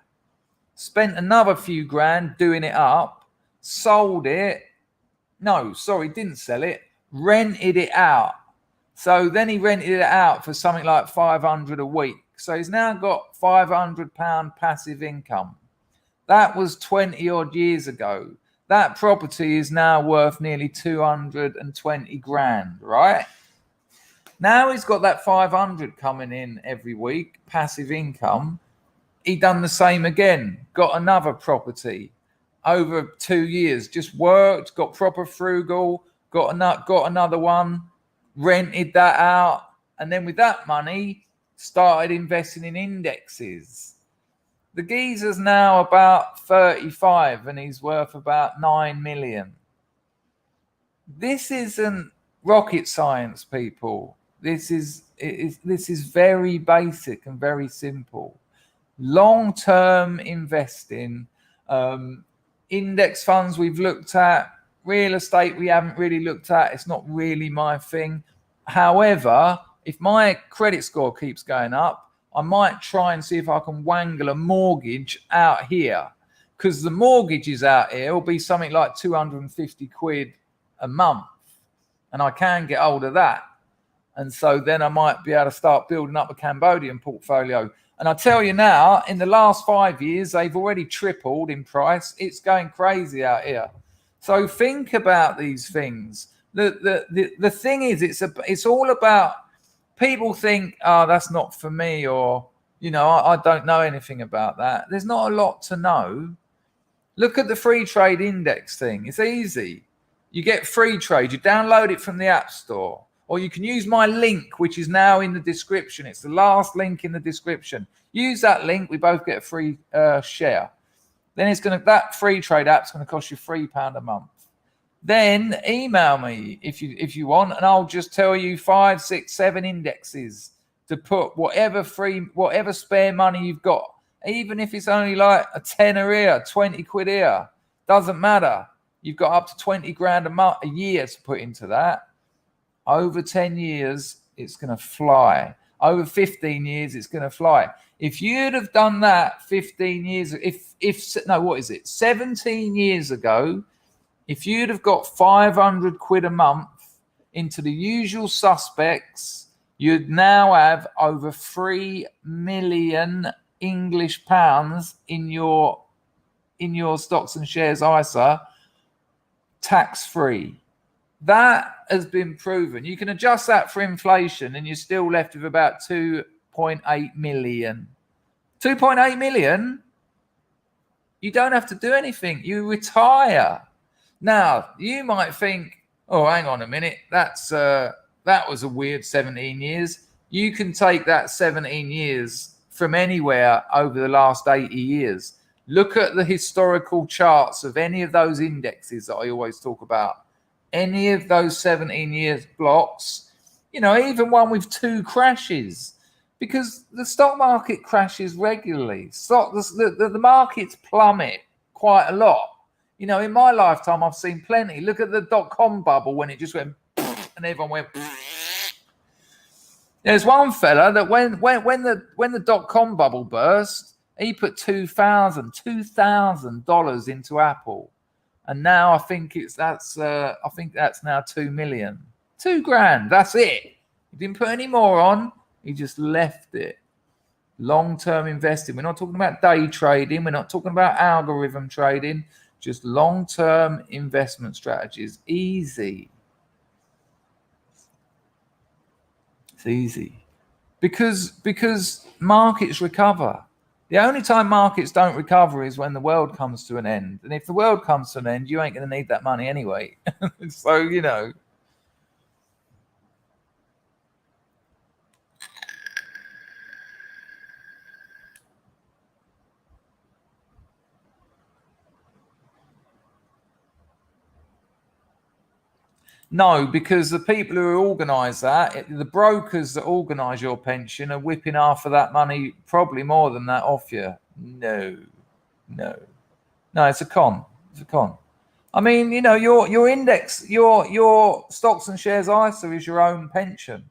spent another few grand doing it up, sold it. No, sorry, didn't sell it, rented it out. So then he rented it out for something like 500 a week. So he's now got £500 passive income. That was 20 odd years ago. That property is now worth nearly 220 grand, right? Now he's got that 500 coming in every week, passive income. He done the same again, got another property over 2 years, just worked, got proper frugal, got another one, rented that out, and then with that money, started investing in indexes. The geezer's now about 35 and he's worth about 9 million. This isn't rocket science, people. This is very basic and very simple. Long-term investing, index funds we've looked at, real estate we haven't really looked at. It's not really my thing. However, if my credit score keeps going up, I might try and see if I can wangle a mortgage out here, because the mortgages out here will be something like 250 quid a month, and I can get hold of that. And so then I might be able to start building up a Cambodian portfolio. And I tell you now, in the last 5 years, they've already tripled in price. It's going crazy out here. So think about these things. The thing is, it's all about, people think, oh, that's not for me, or, I don't know anything about that. There's not a lot to know. Look at the free trade index thing. It's easy. You get FREETRADE, you download it from the App Store, or you can use my link, which is now in the description. It's the last link in the description. Use that link. We both get a free share. Then that FREETRADE app's going to cost you £3 a month. Then email me if you want, and I'll just tell you 5, 6, 7 indexes to put whatever spare money you've got. Even if it's only like a tenner here, 20 quid here, doesn't matter. You've got up to 20 grand a year to put into that. Over 10 years, it's going to fly. Over 15 years, it's going to fly. If you'd have done that 15 years, 17 years ago, if you'd have got 500 quid a month into the usual suspects, you'd now have over 3 million English pounds in your stocks and shares ISA, tax-free. That has been proven. You can adjust that for inflation and you're still left with about 2.8 million. 2.8 million? You don't have to do anything. You retire. Now, you might think, oh, hang on a minute. That was a weird 17 years. You can take that 17 years from anywhere over the last 80 years. Look at the historical charts of any of those indexes that I always talk about. Any of those 17 years blocks, even one with 2 crashes, because the stock market crashes regularly. The markets plummet quite a lot. In my lifetime, I've seen plenty. Look at the .com bubble when it just went and everyone went. There's one fella that when the .com bubble burst, he put $2,000 into Apple. And now I think that's now 2 million. 2 grand, that's it. He didn't put any more on, he just left it. Long-term investing. We're not talking about day trading, we're not talking about algorithm trading, just long-term investment strategies. Easy. It's easy. Because markets recover. The only time markets don't recover is when the world comes to an end. And if the world comes to an end, you ain't going to need that money anyway. So, you know. No, because the people who organise that, the brokers that organise your pension are whipping half of that money, probably more than that, off you. No, it's a con. It's a con. I mean, you know, your index, your stocks and shares ISA is your own pension.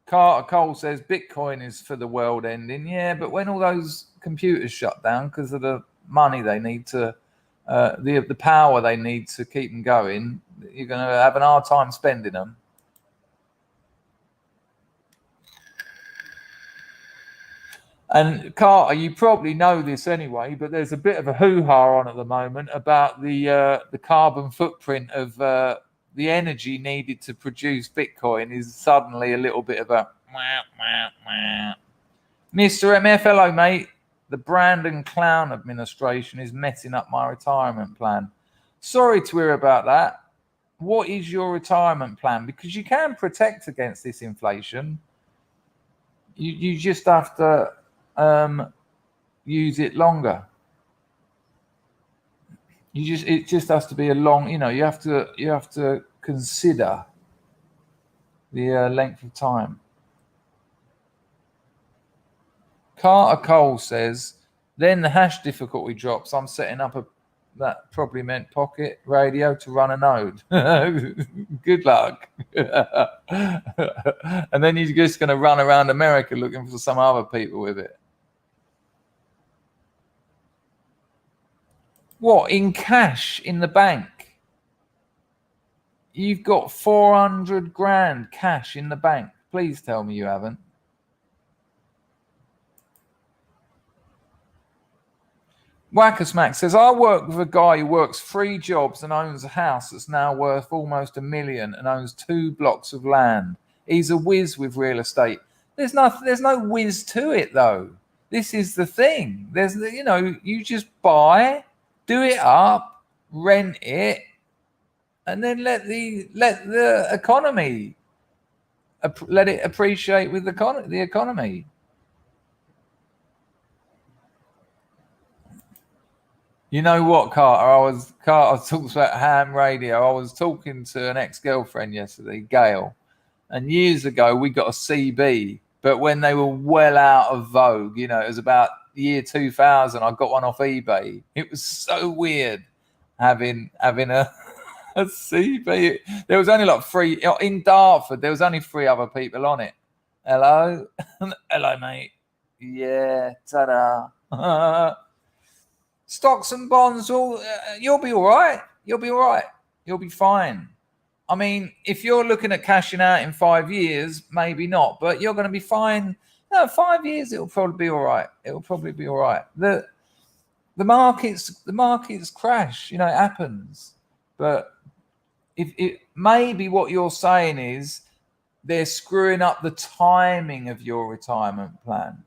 Carter Cole says Bitcoin is for the world ending. Yeah, but when all those computers shut down because of the money they need to, the power they need to keep them going, you're going to have an hard time spending them. And Carter, you probably know this anyway, but there's a bit of a hoo-ha on at the moment about the carbon footprint of the energy needed to produce Bitcoin is suddenly a little bit of a Mr. MF, hello, mate. The Brandon Clown administration is messing up my retirement plan. Sorry to hear about that. What is your retirement plan? Because you can protect against this inflation. You just have to use it longer. It just has to be a long, you know, you have to consider the length of time. Carter Cole says, then the hash difficulty drops. I'm setting up that probably meant pocket radio to run a node. Good luck. And then you're just going to run around America looking for some other people with it. What, in cash in the bank? You've got 400 grand cash in the bank. Please tell me you haven't. Wackersmack says, I work with a guy who works 3 jobs and owns a house that's now worth almost $1 million and owns 2 blocks of land. He's a whiz with real estate. There's no whiz to it though. This is the thing. You just buy, do it up, rent it, and then let the economy let it appreciate with the economy. You know what, Carter? Carter talks about ham radio. I was talking to an ex-girlfriend yesterday, Gail, and years ago we got a CB, but when they were well out of vogue, you know, it was about the year 2000. I got one off eBay. It was so weird having a CB. There was only like 3 in Dartford. There was only 3 other people on it. Hello, hello, mate. Yeah, ta-da. Stocks and bonds, you'll be all right. You'll be all right. You'll be fine. I mean, if you're looking at cashing out in 5 years, maybe not, but you're going to be fine. No, 5 years, it'll probably be all right. It'll probably be all right. The markets crash. You know, it happens. But if maybe what you're saying is they're screwing up the timing of your retirement plan.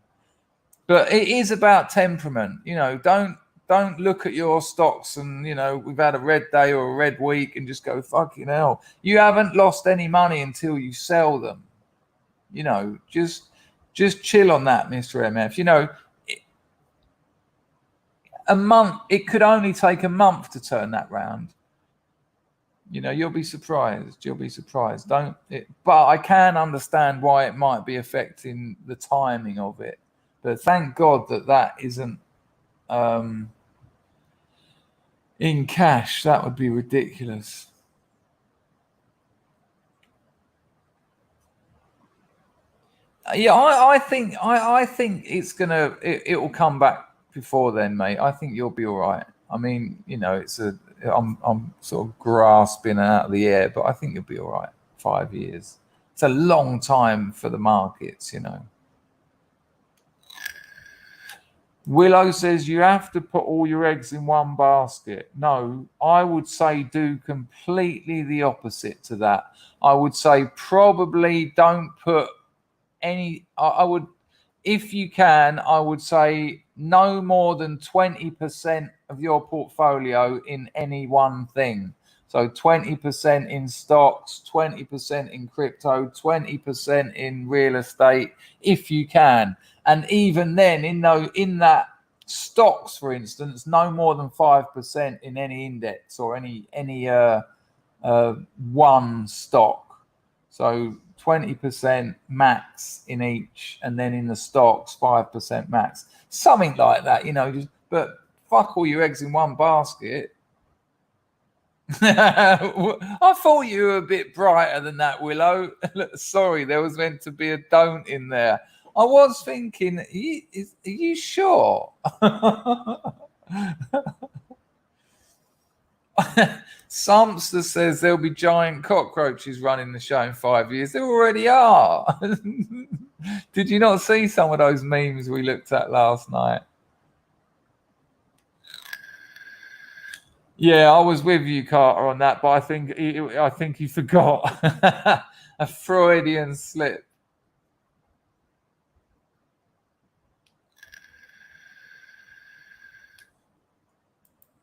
But it is about temperament. You know, don't look at your stocks and, you know, we've had a red day or a red week and just go, fucking hell. You haven't lost any money until you sell them. You know, just chill on that, Mr. MF. You know, it could only take a month to turn that round. You know, you'll be surprised. But I can understand why it might be affecting the timing of it. But thank God that isn't in cash. That would be ridiculous. Yeah, I think it will come back before then, mate. I think you'll be all right. I mean, you know, I'm sort of grasping out of the air, but I think you'll be all right. 5 years. It's a long time for the markets, you know. Willow says you have to put all your eggs in one basket. No, I would say do completely the opposite to that. I would say probably don't put any. I would, if you can, I would say no more than 20% of your portfolio in any one thing. So 20% in stocks, 20% in crypto, 20% in real estate, if you can. And even then, in that stocks, for instance, no more than 5% in any index or any one stock. So 20% max in each, and then in the stocks 5% max, something like that, but fuck all your eggs in one basket. I thought you were a bit brighter than that, Willow. Sorry, there was meant to be a don't in there. I was thinking, are you sure? Samster says there'll be giant cockroaches running the show in 5 years. There already are. Did you not see some of those memes we looked at last night? Yeah, I was with you, Carter, on that, but I think he forgot. A Freudian slip.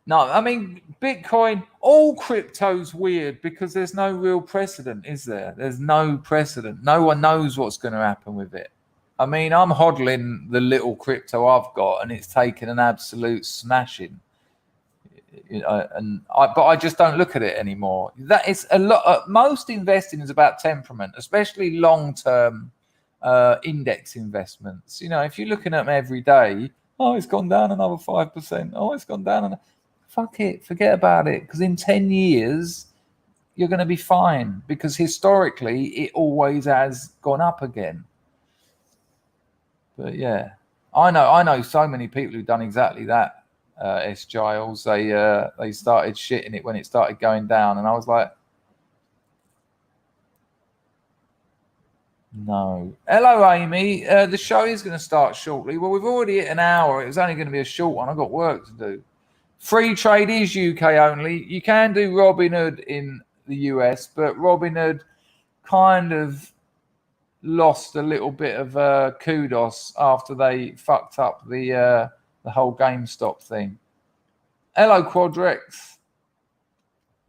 No, I mean, Bitcoin, all crypto's weird because there's no real precedent, is there? There's no precedent. No one knows what's going to happen with it. I mean, I'm hodling the little crypto I've got, and it's taken an absolute smashing. But I just don't look at it anymore. That is a lot. Most investing is about temperament, especially long-term index investments. If you're looking at them every day, oh, it's gone down another 5%. Oh, it's gone down. Fuck it, forget about it. Because in 10 years, you're going to be fine. Because historically, it always has gone up again. But yeah, I know so many people who've done exactly that. S. Giles, they started shitting it when it started going down, and I was like, no. Hello, Amy. The show is going to start shortly. Well, we've already hit an hour. It was only going to be a short one. I've got work to do. Free trade is UK only. You can do Robinhood in the US, but Robinhood kind of lost a little bit of kudos after they fucked up the whole GameStop thing. Hello, Quadrex.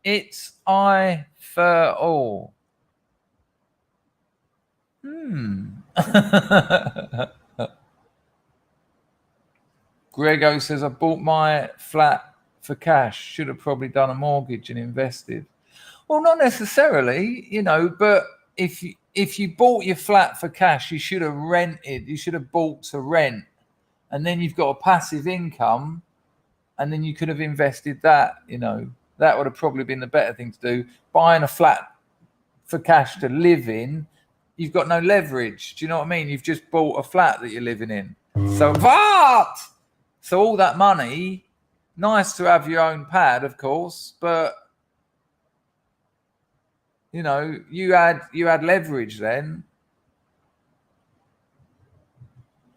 It's I for all. Grego says, I bought my flat for cash. Should have probably done a mortgage and invested. Well, not necessarily, but if you bought your flat for cash, you should have rented. You should have bought to rent. And then you've got a passive income, and then you could have invested that. That would have probably been the better thing to do. Buying a flat for cash to live in, you've got no leverage. Do you know what I mean? You've just bought a flat that you're living in. So all that money, nice to have your own pad, of course, but you had leverage then.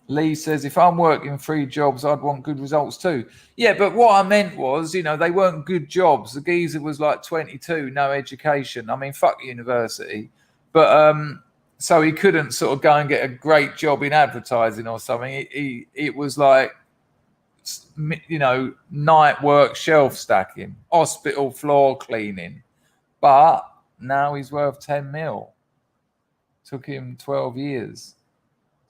Lee says, if I'm working 3 jobs, I'd want good results too. Yeah, but what I meant was, they weren't good jobs. The geezer was like 22, no education. I mean, fuck university. But so he couldn't sort of go and get a great job in advertising or something. It was like, night work, shelf stacking, hospital floor cleaning. But now he's worth 10 mil. Took him 12 years.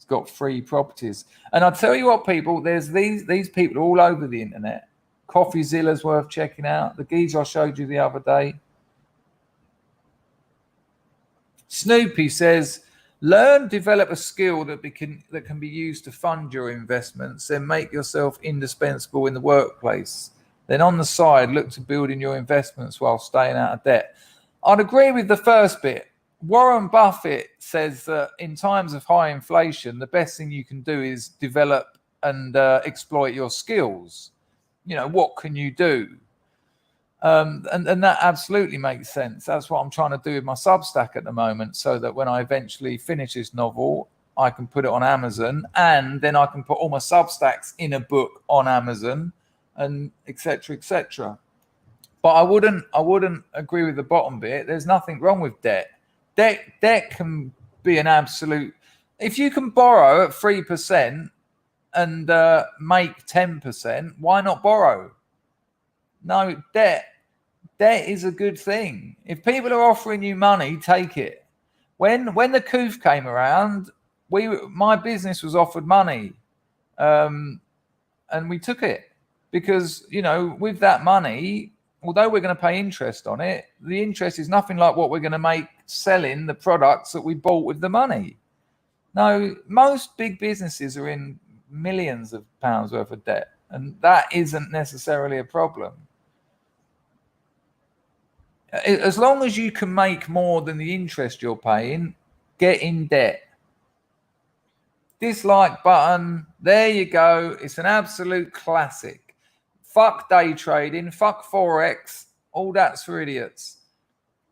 Got 3 properties. And I'll tell you what, people, there's these people all over the internet. CoffeeZilla's worth checking out. The geezer I showed you the other day. Snoopy says, develop a skill that can be used to fund your investments, then make yourself indispensable in the workplace. Then on the side, look to building your investments while staying out of debt. I'd agree with the first bit. Warren Buffett says that in times of high inflation, the best thing you can do is develop and exploit your skills. What can you do? And that absolutely makes sense. That's what I'm trying to do with my Substack at the moment, so that when I eventually finish this novel, I can put it on Amazon, and then I can put all my Substacks in a book on Amazon, and etc., etc. But I wouldn't agree with the bottom bit. There's nothing wrong with debt. Debt can be an absolute If you can borrow at 3% and make 10%, why not borrow? No, debt is a good thing. If people are offering you money, take it. When the COOF came around, my business was offered money, and we took it because, you know, with that money, although we're going to pay interest on it, the interest is nothing like what we're going to make selling the products that we bought with the money. No, most big businesses are in millions of pounds worth of debt, and that isn't necessarily a problem. As long as you can make more than the interest you're paying, get in debt. Dislike button. There you go. It's an absolute classic. Fuck day trading. Fuck Forex. All that's for idiots.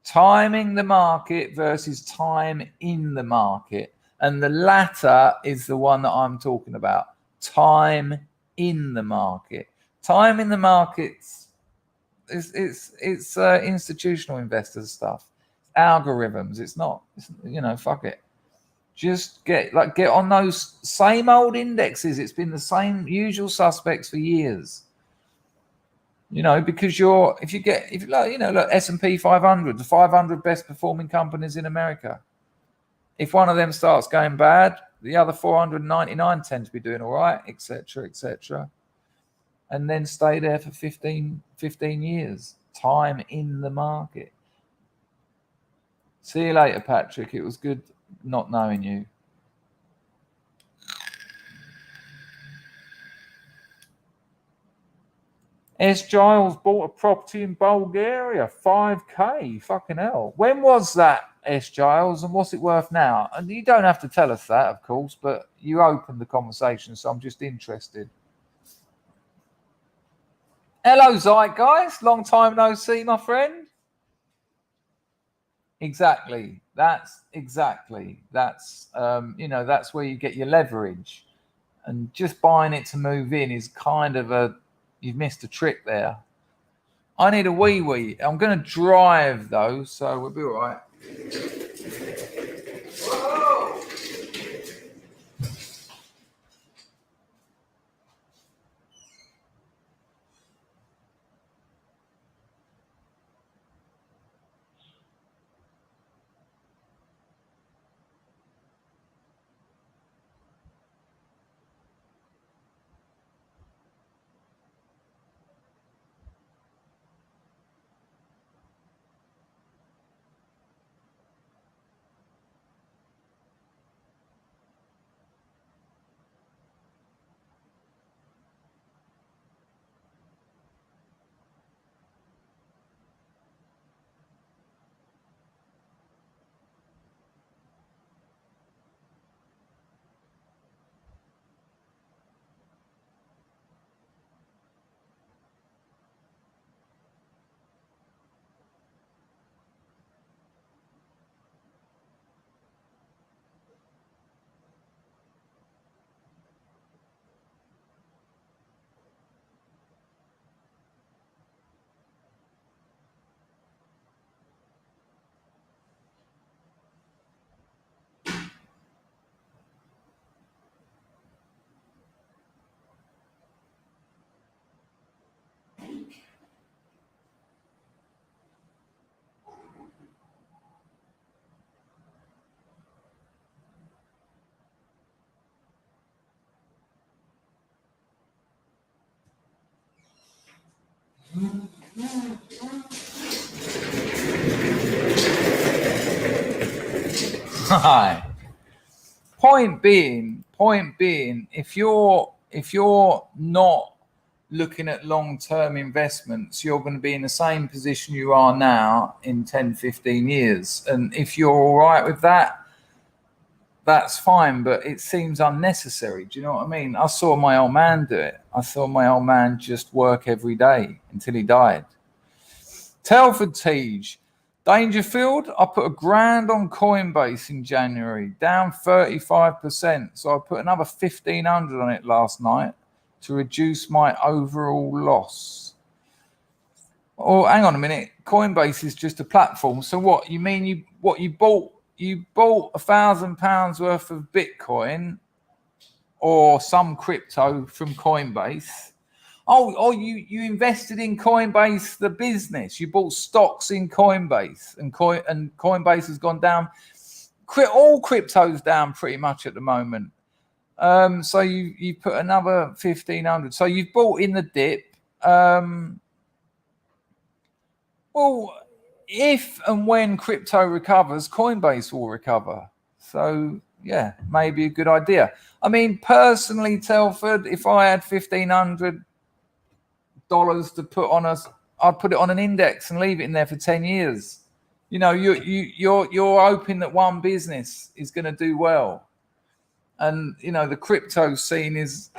Timing the market versus time in the market. And the latter is the one that I'm talking about. Time in the market. Time in the markets. It's institutional investors stuff. Algorithms. It's not. You know, fuck it. Just get on those same old indexes. It's been the same usual suspects for years. You know, because if you look, S&P 500, the 500 best performing companies in America. If one of them starts going bad, the other 499 tend to be doing all right, etc., etc. And then stay there for 15 years. Time in the market. See you later, Patrick. It was good not knowing you. S. Giles bought a property in Bulgaria, 5k. Fucking hell. When was that, S. Giles, and what's it worth now? And you don't have to tell us that, of course, but you opened the conversation, so I'm just interested. Hello, Zeitgeist. Long time no see, my friend. Exactly. That's that's where you get your leverage, and just buying it to move in is kind of you've missed a trick there. I need a wee. I'm going to drive though, so we'll be all right. Whoa. Hi. Point being, if you're not looking at long-term investments, you're going to be in the same position you are now in 10, 15 years. And if you're all right with that, that's fine, but it seems unnecessary. Do you know what I mean? I saw my old man do it. I saw my old man just work every day until he died. Telford Teague. Dangerfield, I put $1,000 on Coinbase in January, down 35%. So I put another 1,500 on it last night to reduce my overall loss. Oh, hang on a minute. Coinbase is just a platform. So what? You mean you bought you bought £1,000 worth of Bitcoin or some crypto from Coinbase. You invested in Coinbase, the business. You bought stocks in Coinbase, and Coinbase has gone down. All crypto's down pretty much at the moment. So you put another 1,500. So you've bought in the dip. Well, if and when crypto recovers, Coinbase will recover. So yeah, maybe a good idea. I mean, personally, Telford, if I had $1,500 to put on us, I'd put it on an index and leave it in there for 10 years. You know, you're hoping that one business is going to do well. And, you know, the crypto scene is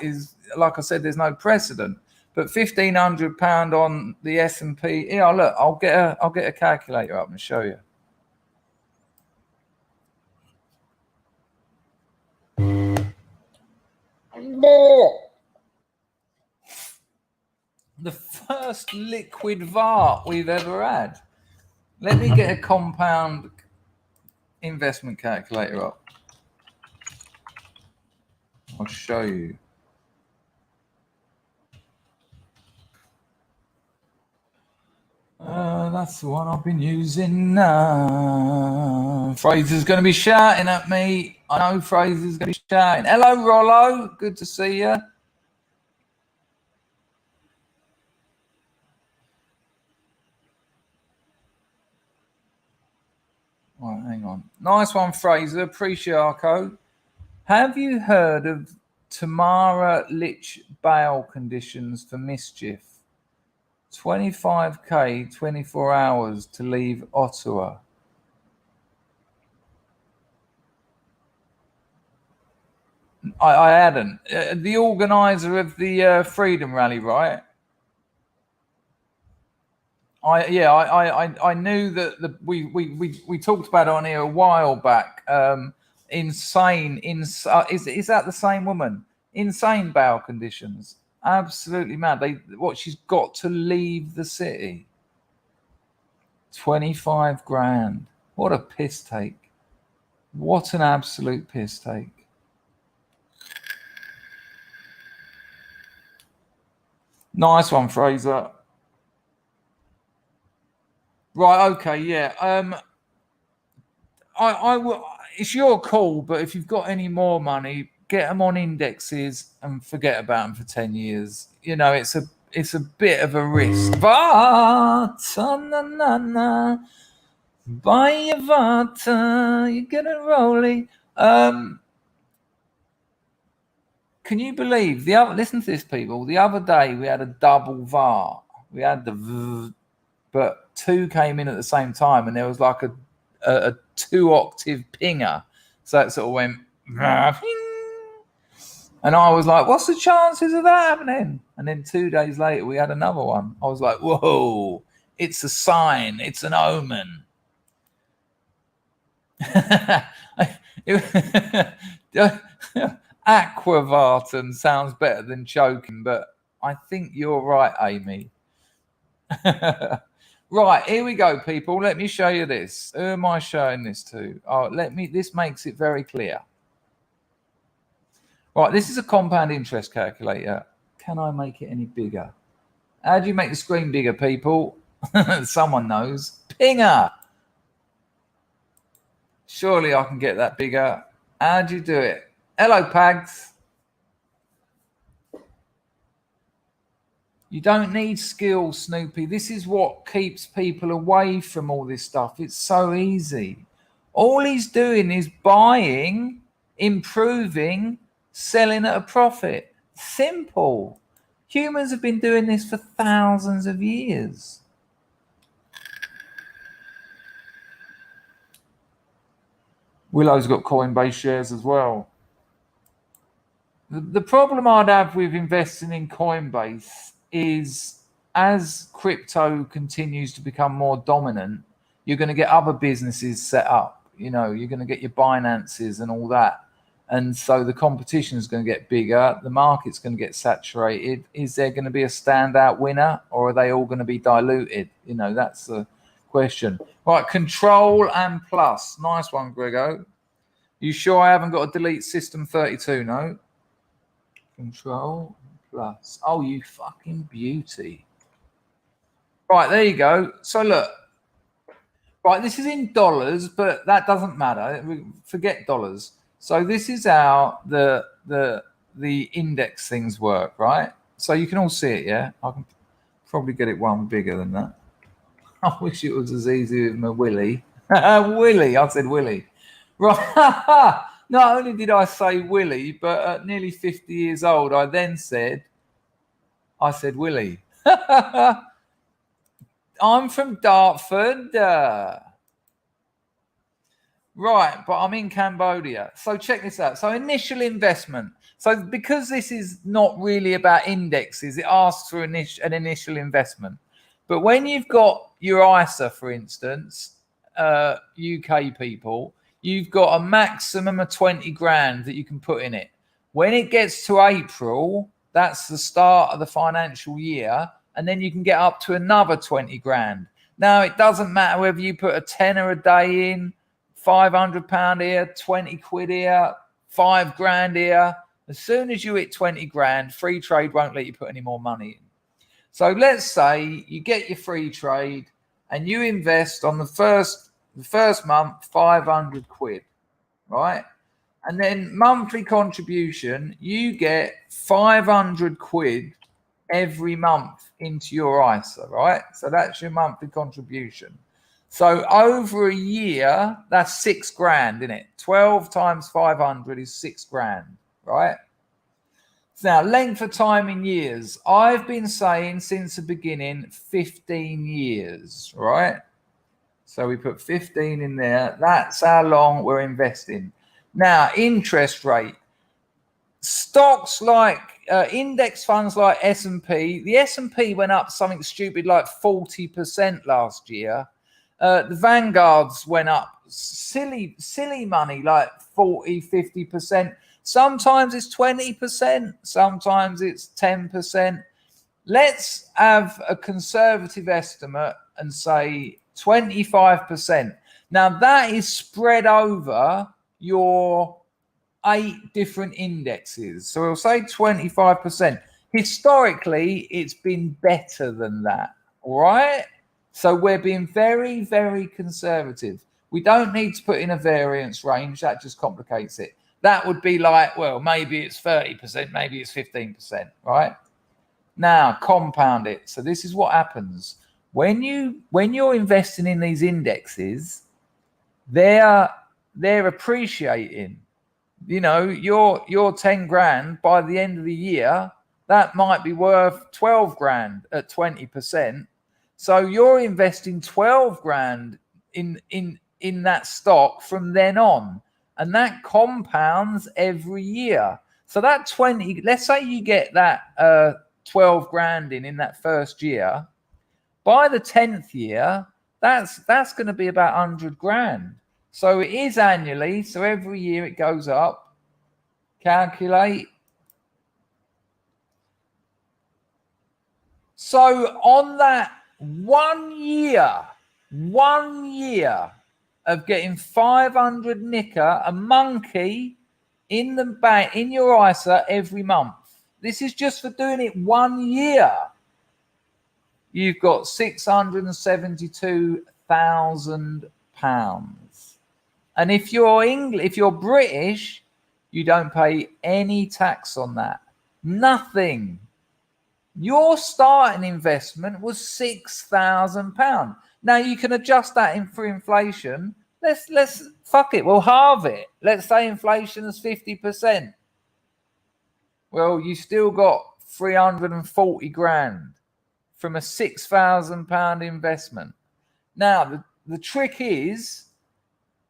like I said, there's no precedent. But £1,500 on the S&P. Yeah, look, I'll get a calculator up and show you. The first liquid VAR we've ever had. Let me get a compound investment calculator up. I'll show you. That's the one I've been using now. Fraser's going to be shouting at me. I know Fraser's going to be shouting. Hello, Rollo. Good to see you. Right, hang on. Nice one, Fraser. Appreciate. Have you heard of Tamara Lich bail conditions for mischief? 25k, 24 hours to leave Ottawa. I hadn't. The organizer of the Freedom Rally, right? I knew that we talked about it on here a while back. Insane. Is that the same woman? Insane bail conditions. Absolutely mad. She's got to leave the city. 25 grand. What a piss take. What an absolute piss take. Nice one, Fraser. Right, okay, yeah. I will. It's your call, but if you've got any more money, get them on indexes and forget about them for 10 years. You know, it's a bit of a risk. Vata, na, na, na. Buy Vata, you get a rolling. Can you believe listen to this, people. The other day we had a double VAR. We had the V, but two came in at the same time, and there was like a 2-octave pinger. So it sort of went, and I was like, what's the chances of that happening? And then 2 days later, we had another one. I was like, whoa, it's a sign. It's an omen. Aquavartan sounds better than choking, but I think you're right, Amy. Right, here we go, people. Let me show you this. Who am I showing this to? This makes it very clear. Right, this is a compound interest calculator. Can I make it any bigger? How do you make the screen bigger, people? Someone knows. Pinger! Surely I can get that bigger. How do you do it? Hello, Pags. You don't need skill, Snoopy. This is what keeps people away from all this stuff. It's so easy. All he's doing is buying, improving, selling at a profit. Simple. Humans have been doing this for thousands of years. Willow's got Coinbase shares as well. The problem I'd have with investing in Coinbase is as crypto continues to become more dominant, you're going to get other businesses set up. You know, you're going to get your Binances and all that. And so the competition is going to get bigger. The market's going to get saturated. Is there going to be a standout winner, or are they all going to be diluted? You know, that's the question. Right, control and plus. Nice one, Grego. You sure I haven't got to delete system 32? No. Control plus. Oh, you fucking beauty. Right, there you go. So look. Right, this is in dollars, but that doesn't matter. Forget dollars. So this is how the index things work, right? So you can all see it, yeah? I can probably get it one bigger than that. I wish it was as easy as my Willie. Willie, I said Willie. Right. Not only did I say Willie, but at nearly 50 years old, I said Willie. I'm from Dartford. Right, but I'm in Cambodia. So check this out. So initial investment. So because this is not really about indexes, it asks for an initial investment. But when you've got your ISA, for instance, UK people, you've got a maximum of 20 grand that you can put in it. When it gets to April, that's the start of the financial year, and then you can get up to another 20 grand. Now, it doesn't matter whether you put a tenner a day in, £500 here, 20 quid here, 5 grand here. As soon as you hit 20 grand, free trade won't let you put any more money in. So let's say you get your free trade and you invest on the first month 500 quid, right? And then monthly contribution, you get 500 quid every month into your ISA, right? So that's your monthly contribution. So over a year, that's 6 grand, isn't it? 12 times 500 is 6 grand, right? Now, length of time in years. I've been saying since the beginning, 15 years, right? So we put 15 in there. That's how long we're investing. Now, interest rate. Stocks like index funds like S&P. The S&P went up something stupid like 40% last year. The Vanguards went up silly money like 40, 50%. Sometimes it's 20%. Sometimes it's 10%. Let's have a conservative estimate and say 25%. Now that is spread over your 8 different indexes. So we'll say 25%. Historically, it's been better than that. All right. So we're being very, very conservative. We don't need to put in a variance range. That just complicates it. That would be like, well, maybe it's 30%, maybe it's 15%, right? Now, compound it. So this is what happens. When you're investing in these indexes, they're appreciating. You know, your 10 grand by the end of the year, that might be worth 12 grand at 20%. So you're investing 12 grand in that stock from then on, and that compounds every year. So that 20, let's say you get that 12 grand in that first year. By the 10th year, that's going to be about 100 grand. So it is annually. So every year it goes up. Calculate. So on that 1 year of getting 500 nicker, a monkey in the bank, in your ISA every month. This is just for doing it 1 year. You've got £672,000. And if you're British, you don't pay any tax on that. Nothing. Your starting investment was £6,000. Now you can adjust that for inflation. Let's fuck it. We'll halve it. Let's say inflation is 50%. Well, you still got 340 grand from a £6,000 investment. Now the trick is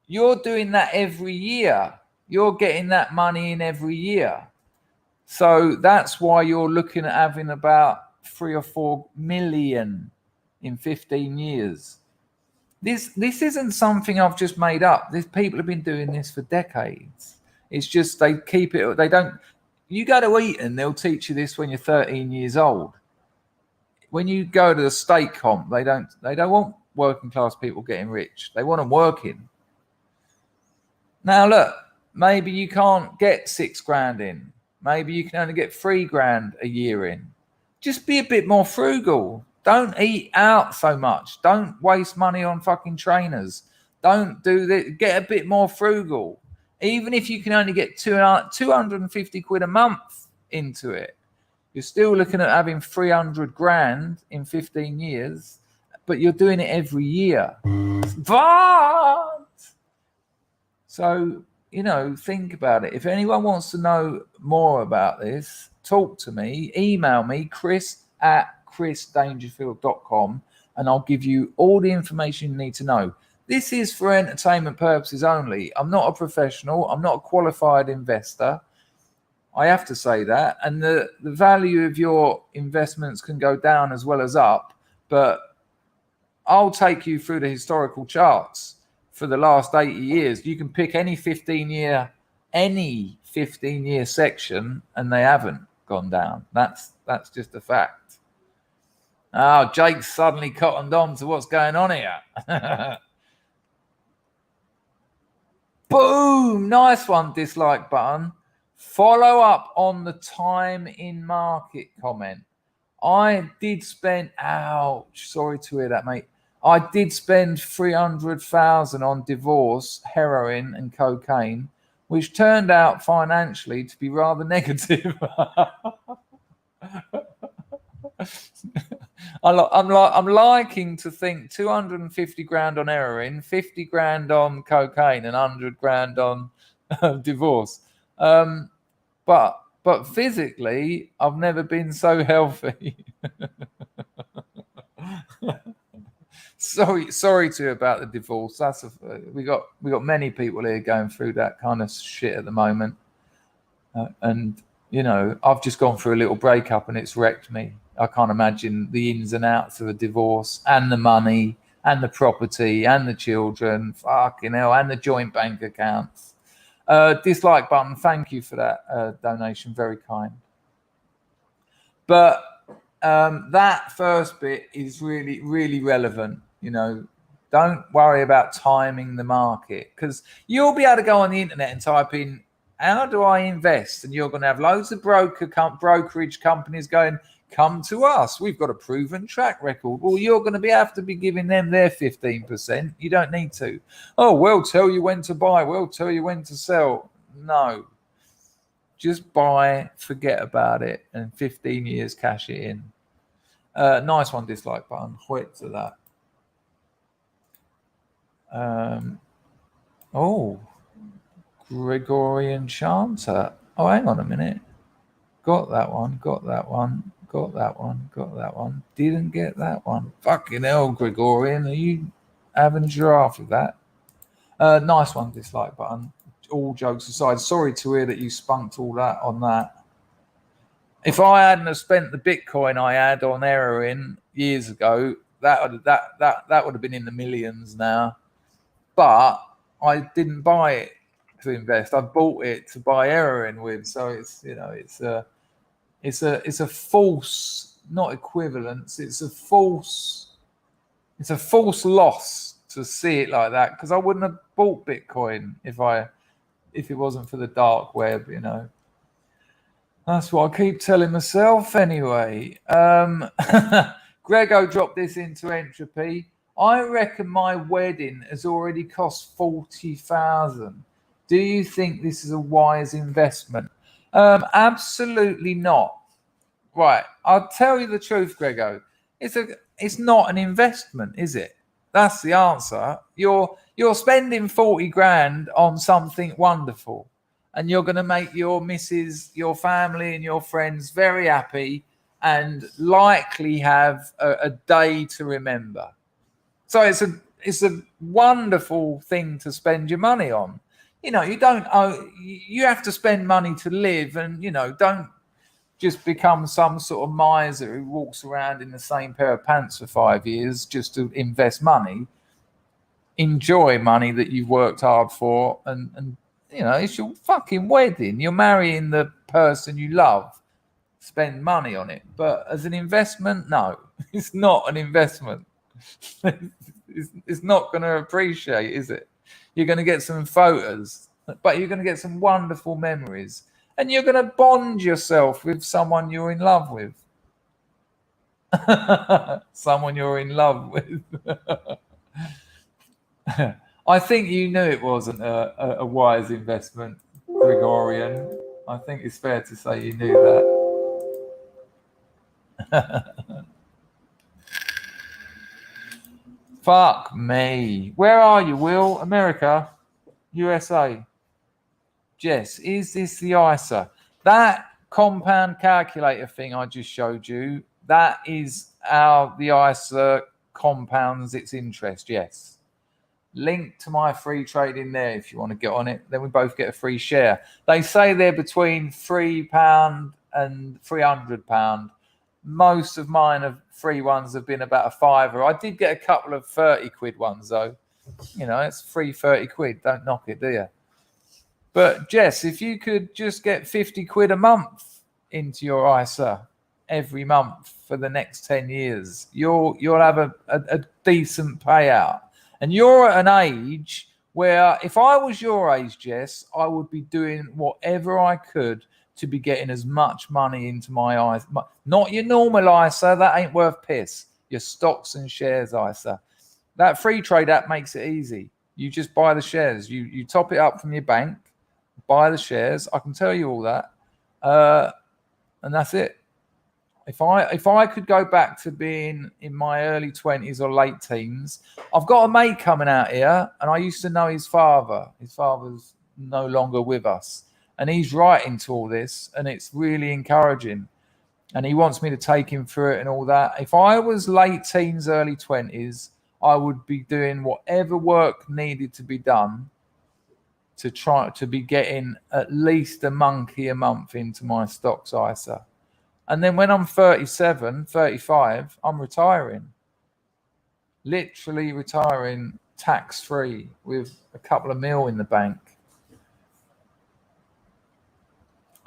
you're doing that every year. You're getting that money in every year. So that's why you're looking at having about 3 or 4 million in 15 years. This isn't something I've just made up. These people have been doing this for decades. It's just they keep it. They don't. You go to Eton, they'll teach you this when you're 13 years old. When you go to the state comp, they don't want working class people getting rich. They want them working. Now, look, maybe you can't get 6 grand in. Maybe you can only get 3 grand a year in. Just be a bit more frugal. Don't eat out so much. Don't waste money on fucking trainers. Don't do that. Get a bit more frugal. Even if you can only get 250 quid a month into it, you're still looking at having 300 grand in 15 years, but you're doing it every year. But, so, you know, think about it. If anyone wants to know more about this, talk to me, email me, chris@chrisdangerfield.com, and I'll give you all the information you need to know. This is for entertainment purposes only. I'm not a professional. I'm not a qualified investor. I have to say that. And the value of your investments can go down as well as up. But I'll take you through the historical charts for the last 80 years. You can pick any 15-year section, and they haven't gone down. That's just a fact. Oh, Jake's suddenly cottoned on to what's going on here. Boom! Nice one, dislike button. Follow up on the time in market comment. I did spend, ouch, sorry to hear that, mate. I did spend 300,000 on divorce, heroin and cocaine, which turned out financially to be rather negative. I'm liking to think 250 grand on heroin, 50 grand on cocaine, and 100 grand on divorce. But physically, I've never been so healthy. Sorry to you about the divorce. We got many people here going through that kind of shit at the moment, and you know, I've just gone through a little breakup and it's wrecked me. I can't imagine the ins and outs of a divorce and the money and the property and the children, fucking hell, and the joint bank accounts. Dislike button, thank you for that donation, very kind. But that first bit is really, really relevant. You know, don't worry about timing the market, because you'll be able to go on the internet and type in, how do I invest? And you're going to have loads of brokerage companies going, come to us. We've got a proven track record. Well, you're going to have to be giving them their 15%. You don't need to. Oh, we'll tell you when to buy. We'll tell you when to sell. No. Just buy, forget about it, and 15 years cash it in. Nice one, dislike button. Quit to that. Oh, Gregorian chanter. Oh, hang on a minute. Got that one. Didn't get that one. Fucking hell, Gregorian. Are you having a giraffe with that? Nice one, dislike button. All jokes aside, sorry to hear that you spunked all that on that. If I hadn't have spent the Bitcoin I had on heroin years ago, that would have been in the millions now. But I didn't buy it to invest. I bought it to buy heroin with. So it's, you know, it's a false, not equivalence. It's a false loss to see it like that, because I wouldn't have bought Bitcoin if it wasn't for the dark web, you know. That's what I keep telling myself anyway. Grego dropped this into entropy. I reckon my wedding has already cost 40,000. Do you think this is a wise investment? Absolutely not. Right, I'll tell you the truth, Grego. It's not an investment, is it? That's the answer. You're spending 40 grand on something wonderful, and you're going to make your missus, your family, and your friends very happy, and likely have a day to remember. So it's a wonderful thing to spend your money on. You know, you have to spend money to live, and, you know, don't just become some sort of miser who walks around in the same pair of pants for 5 years just to invest money. Enjoy money that you've worked hard for, and you know, it's your fucking wedding. You're marrying the person you love. Spend money on it. But as an investment, no, it's not an investment. it's not going to appreciate, is it? You're going to get some photos, but you're going to get some wonderful memories, and you're going to bond yourself with someone you're in love with. Someone you're in love with. I think you knew it wasn't a wise investment, Gregorian. I think it's fair to say you knew that. Fuck me. Where are you, Will? America? USA? Jess, is this the ISA? That compound calculator thing I just showed you, that is how the ISA compounds its interest, yes. Link to my free trade in there if you want to get on it. Then we both get a free share. They say they're between £3 and £300. Most of mine of free ones have been about a fiver. I did get a couple of 30 quid ones though. You know, it's free 30 quid. Don't knock it, do you? But Jess, if you could just get 50 quid a month into your ISA every month for the next 10 years, you'll have a decent payout. And you're at an age where if I was your age, Jess, I would be doing whatever I could to be getting as much money into my ISA. Not your normal ISA, that ain't worth piss. Your stocks and shares ISA. That free trade app makes it easy. You just buy the shares. You top it up from your bank, buy the shares. I can tell you all that. And that's it. If I could go back to being in my early 20s or late teens, I've got a mate coming out here, and I used to know his father. His father's no longer with us, and he's right into all this, and it's really encouraging. And he wants me to take him through it and all that. If I was late teens, early 20s, I would be doing whatever work needed to be done to try to be getting at least a monkey a month into my stocks ISA. And then when I'm 37, 35, I'm retiring. Literally retiring tax-free with a couple of mil in the bank.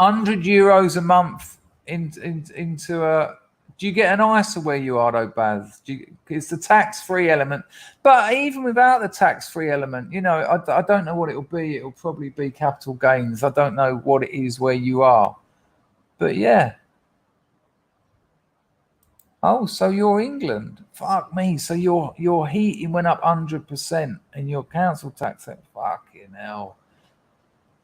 €100 a month into a... Do you get an ISA where you are, though, Baz? It's the tax-free element. But even without the tax-free element, you know, I don't know what it'll be. It'll probably be capital gains. I don't know what it is where you are. But, yeah. Oh, so you're England. Fuck me. So your heating went up 100% and your council tax went, fucking hell.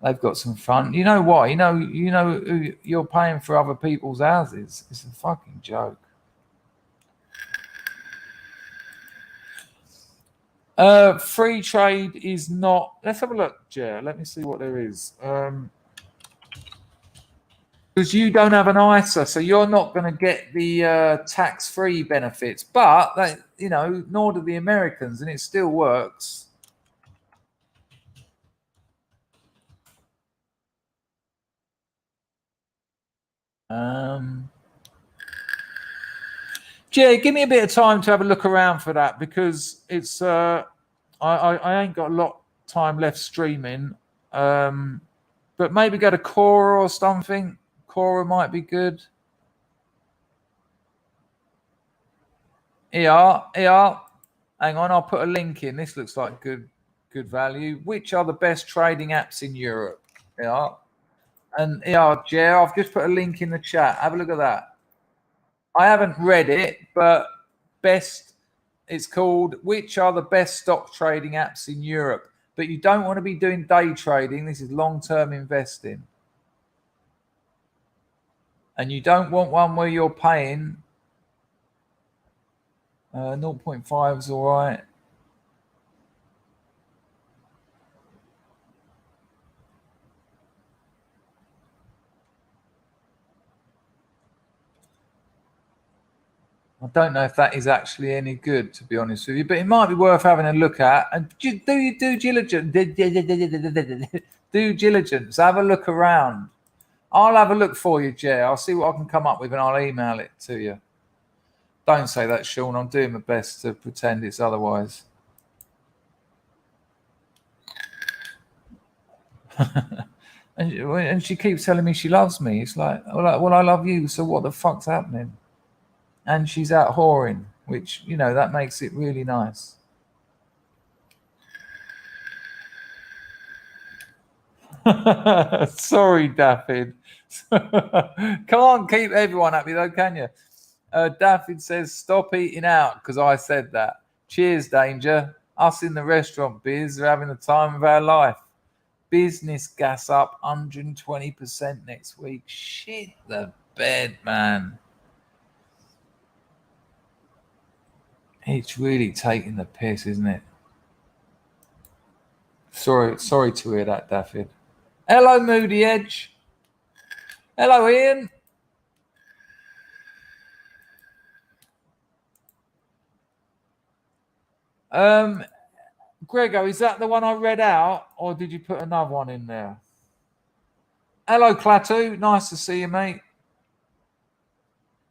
They've got some fun. You know why? You know who you're paying for other people's houses. It's a fucking joke. Free trade is not. Let's have a look, Jer. Let me see what there is. Because you don't have an ISA, so you're not going to get the tax-free benefits. But you know, nor do the Americans, and it still works. Jay, give me a bit of time to have a look around for that, because it's I ain't got a lot of time left streaming. But maybe go to Quora or something. Quora might be good. Here. Hang on, I'll put a link in. This looks like good value. Which are the best trading apps in Europe? Yeah. And yeah, Jer, I've just put a link in the chat. Have a look at that. I haven't read it, but it's called Which Are the Best Stock Trading Apps in Europe? But you don't want to be doing day trading. This is long-term investing. And you don't want one where you're paying 0.5 is all right. I don't know if that is actually any good, to be honest with you, but it might be worth having a look at. And do your due diligence. Due diligence. Have a look around. I'll have a look for you, Jay. I'll see what I can come up with, and I'll email it to you. Don't say that, Sean. I'm doing my best to pretend it's otherwise. and she keeps telling me she loves me. It's like, well, I love you, so what the fuck's happening? And she's out whoring, which, you know, that makes it really nice. Sorry, Daffyd. Can't keep everyone happy though, can you? Daffyd says, stop eating out because I said that. Cheers, Danger. Us in the restaurant biz are having the time of our life. Business gas up 120% next week. Shit the bed, man. It's really taking the piss, isn't it? Sorry to hear that, Daffyd. Hello, Moody Edge. Hello, Ian. Grego, is that the one I read out, or did you put another one in there? Hello, Klaatu. Nice to see you, mate.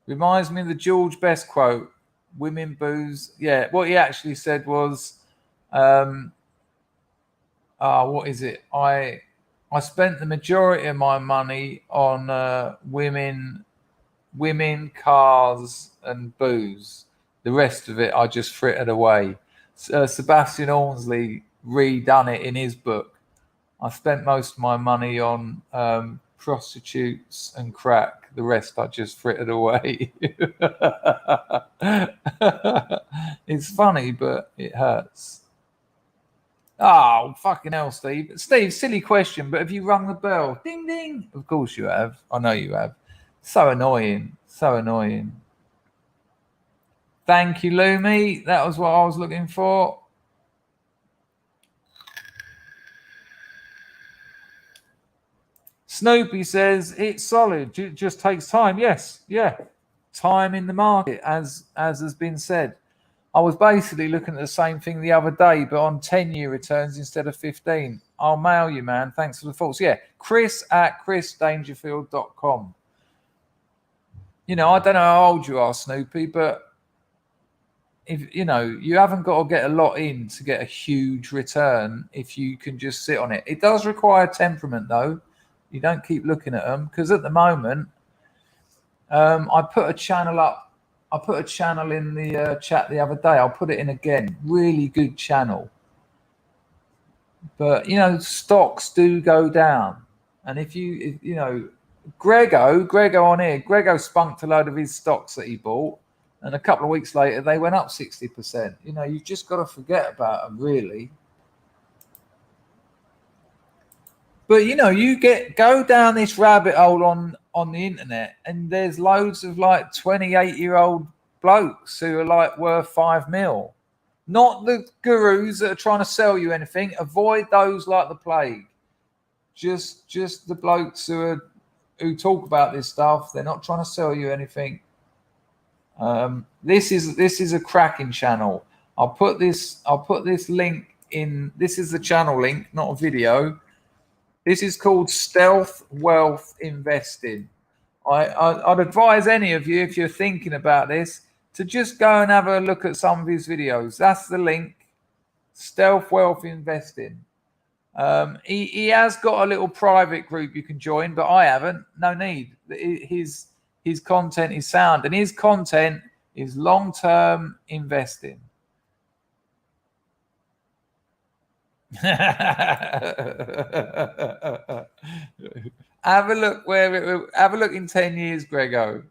Reminds me of the George Best quote, women booze. Yeah, what he actually said was, what is it? I spent the majority of my money on women, cars, and booze. The rest of it I just frittered away. Sebastian Ormsley redone it in his book. I spent most of my money on prostitutes and crack. The rest I just frittered away. It's funny, but it hurts. Oh, fucking hell, Steve. Steve, silly question, but have you rung the bell? Ding, ding. Of course you have. I know you have. So annoying. So annoying. Thank you, Lumi. That was what I was looking for. Snoopy says it's solid. It just takes time. Yes, yeah. Time in the market, as has been said. I was basically looking at the same thing the other day, but on 10-year returns instead of 15. I'll mail you, man. Thanks for the thoughts. Yeah, chris@chrisdangerfield.com. You know, I don't know how old you are, Snoopy, but if you know, you haven't got to get a lot in to get a huge return if you can just sit on it. It does require temperament, though. You don't keep looking at them because at the moment, I put a channel up. I put a channel in the chat the other day. I'll put it in again. Really good channel. But, you know, stocks do go down. And if you know, Grego on here, Grego spunked a load of his stocks that he bought. And a couple of weeks later, they went up 60%. You know, you've just got to forget about them, really. But, you know, go down this rabbit hole on the internet, and there's loads of like 28-year-old blokes who are like worth 5 mil. Not the gurus that are trying to sell you anything. Avoid those like the plague. Just the blokes who talk about this stuff. They're not trying to sell you anything. This is a cracking channel. I'll put this link in. This is the channel link, not a video. This is called Stealth Wealth Investing. I'd advise any of you, if you're thinking about this, to just go and have a look at some of his videos. That's the link, Stealth Wealth Investing. He has got a little private group you can join, but I haven't. No need. His content is sound, and his content is long-term investing. Have a look have a look in 10 years, Grego.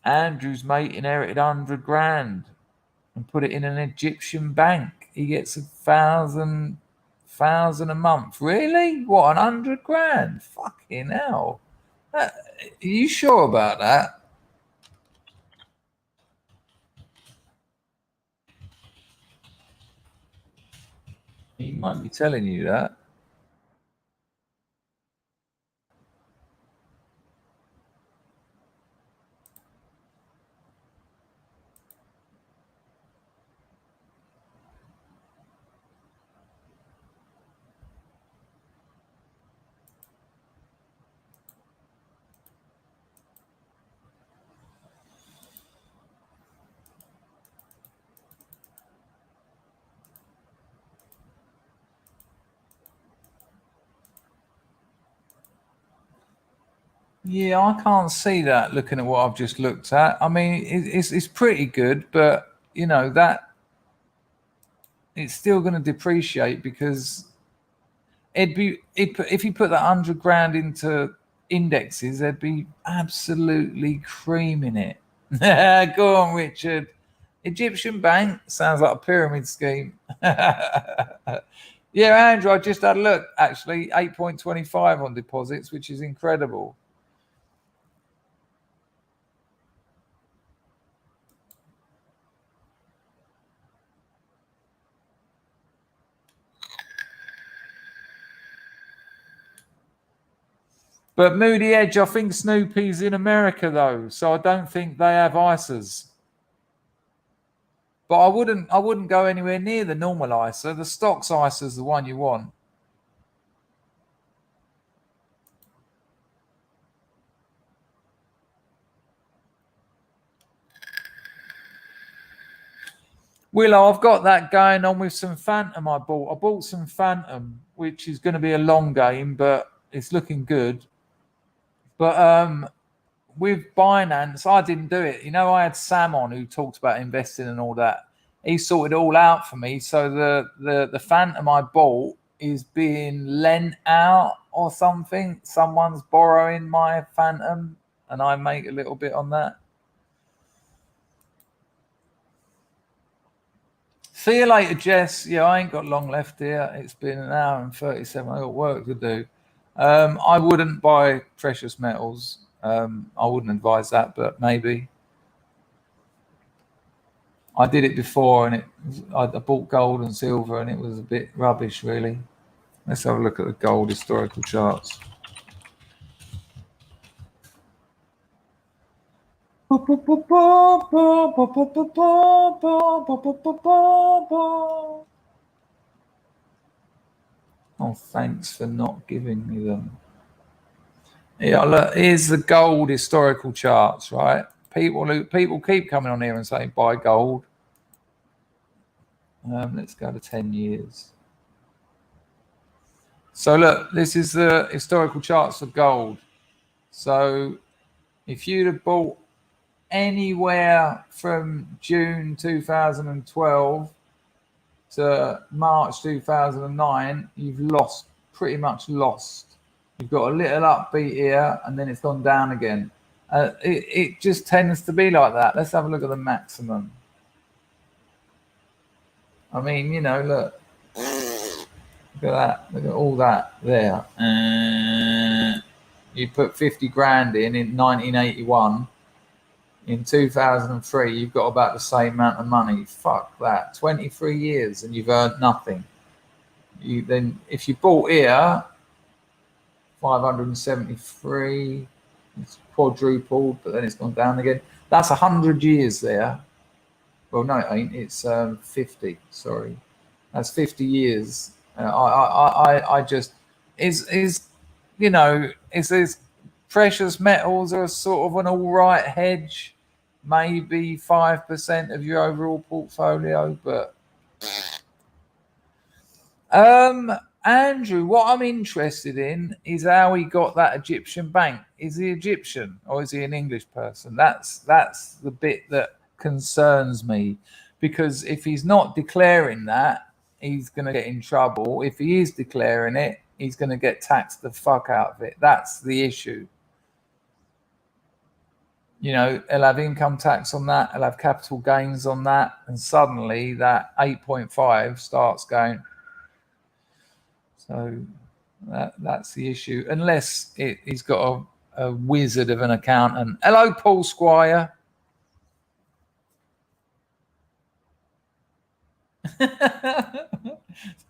Andrew's mate inherited 100 grand and put it in an Egyptian bank. He gets 1,000 a month. Really? What, 100 grand? Fucking hell. Are you sure about that? He might be telling you that. Yeah, I can't see that looking at what I've just looked at. I mean, it's pretty good, but you know that it's still going to depreciate because if you put that 100 grand into indexes, they'd be absolutely creaming it. Go on, Richard. Egyptian bank sounds like a pyramid scheme. Yeah, Andrew, I just had a look. Actually, 8.25 on deposits, which is incredible. But Moody Edge, I think Snoopy's in America though, so I don't think they have ISAs. But I wouldn't go anywhere near the normal ISA. The stocks ISA is the one you want. Willow, I've got that going on with some Phantom I bought. I bought some Phantom, which is going to be a long game, but it's looking good. But with Binance, I didn't do it. You know, I had Sam on who talked about investing and all that. He sorted it all out for me. So the Phantom I bought is being lent out or something. Someone's borrowing my Phantom, and I make a little bit on that. See you later, Jess. Yeah, I ain't got long left here. It's been an hour and 37. I got work to do. I wouldn't buy precious metals. I wouldn't advise that, but maybe. I did it before, and I bought gold and silver, and it was a bit rubbish, really. Let's have a look at the gold historical charts. Oh, thanks for not giving me them. Yeah, look, here's the gold historical charts, right? People keep coming on here and saying buy gold. Let's go to 10 years. So look, this is the historical charts for gold. So if you'd have bought anywhere from June 2012 to March 2009, you've pretty much lost. You've got a little upbeat here, and then it's gone down again. It just tends to be like that. Let's have a look at the maximum. I mean, you know, look at that. Look at all that there. You put 50 grand in 1981. In 2003, you've got about the same amount of money. Fuck that. 23 years and you've earned nothing. If you bought here, 573, it's quadrupled, but then it's gone down again. That's 100 years there. Well, no, it ain't. It's 50. Sorry, that's 50 years. I just you know, is precious metals are sort of an all right hedge, maybe 5% of your overall portfolio, but Andrew, what I'm interested in is how he got that Egyptian bank. Is he Egyptian or is he an English person? That's the bit that concerns me, because if he's not declaring that, he's going to get in trouble. If he is declaring it, he's going to get taxed the fuck out of it. That's the issue. You know, he'll have income tax on that, he'll have capital gains on that, and suddenly that 8.5 starts going. So that's the issue, unless he's got a wizard of an accountant. Hello, Paul Squire.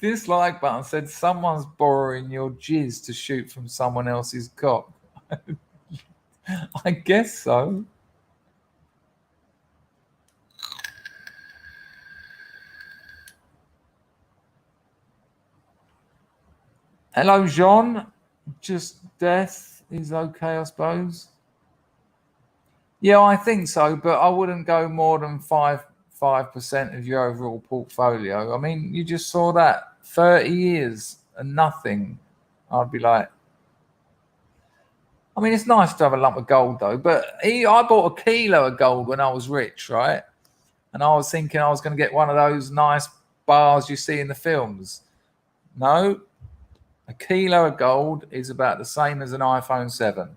Dislike button said someone's borrowing your jizz to shoot from someone else's cock. I guess so. Hello, Jean. Just death is okay, I suppose. Yeah, I think so, but I wouldn't go more than 5% of your overall portfolio. I mean, you just saw that 30 years and nothing. I'd be like, I mean, it's nice to have a lump of gold though. But I bought a kilo of gold when I was rich, right? And I was thinking I was going to get one of those nice bars you see in the films. No, a kilo of gold is about the same as an iPhone 7.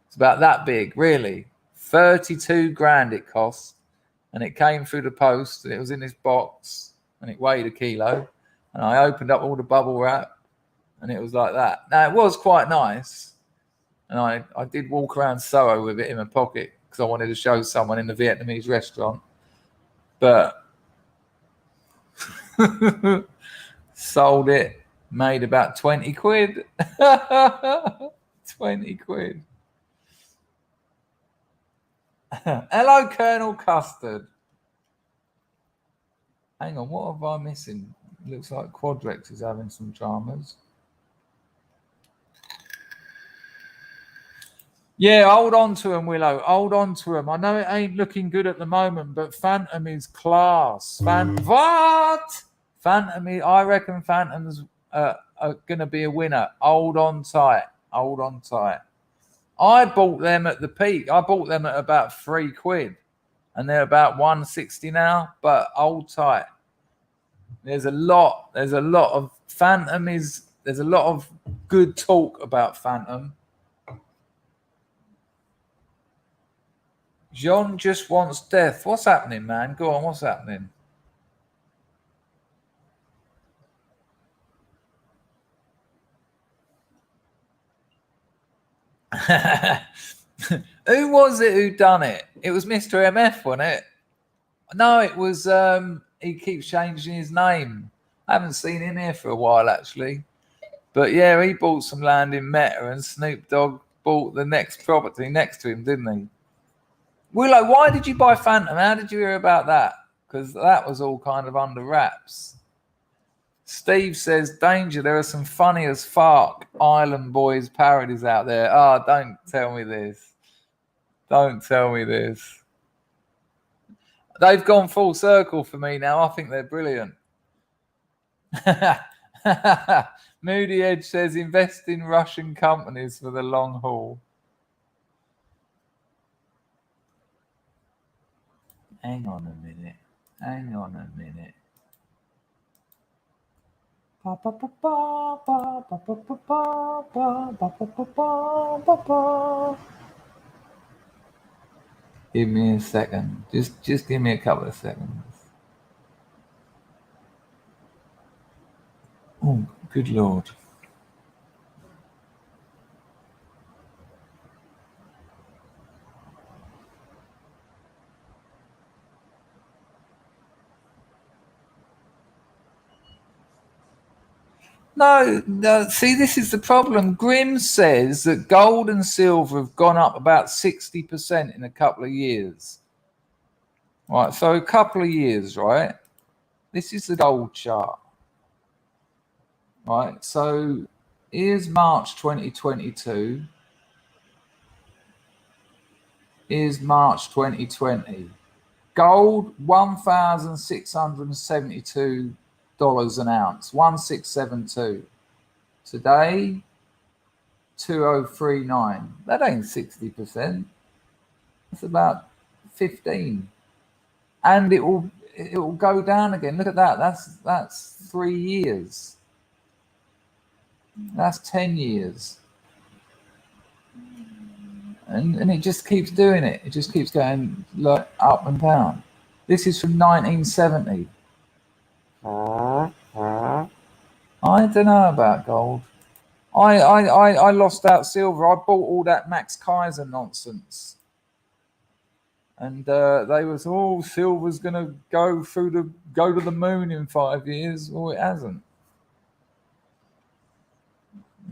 It's about that big, really. 32 grand it cost. And it came through the post, and it was in this box, and it weighed a kilo. And I opened up all the bubble wrap, and it was like that. Now, it was quite nice. And I did walk around Soho with it in my pocket because I wanted to show someone in the Vietnamese restaurant. But sold it, made about 20 quid. 20 quid. Hello, Colonel Custard. Hang on, what have I missing? Looks like Quadrex is having some dramas. Yeah, hold on to him, Willow. Hold on to him. I know it ain't looking good at the moment, but Phantom is class. What? Phantom is, I reckon Phantom's are going to be a winner. Hold on tight. Hold on tight. I bought them at the peak. I bought them at about £3, and they're about 160 now. But hold tight. There's a lot of Phantom is. There's a lot of good talk about Phantom. John just wants death. What's happening, man? Go on. What's happening? Who was it who done it? It was Mr. MF, wasn't it? No, it was he keeps changing his name. I haven't seen him here for a while actually. But yeah, he bought some land in Meta and Snoop Dogg bought the next property next to him, didn't he? Willow, why did you buy Phantom? How did you hear about that? Because that was all kind of under wraps. Steve says, danger, there are some funny as fuck Island Boys parodies out there. Oh, don't tell me this. Don't tell me this. They've gone full circle for me now. I think they're brilliant. Moody Edge says, invest in Russian companies for the long haul. Hang on a minute. Hang on a minute. Give me a second. Just give me a couple of seconds. Oh, good Lord. No, see, this is the problem. Grim says that gold and silver have gone up about 60% in a couple of years. Right, so a couple of years, right? This is the gold chart. Right, so here's March 2022. Here's March 2020. Gold, $1,672 an ounce, 1672. Today, 2039. That ain't 60%. That's about 15. And it will go down again. Look at that. That's 3 years. That's 10 years. And it just keeps doing it. It just keeps going like up and down. This is from 1970. I don't know about gold. I lost out silver. I bought all that Max Kaiser nonsense. And they was, silver's gonna go to the moon in 5 years. Well, it hasn't.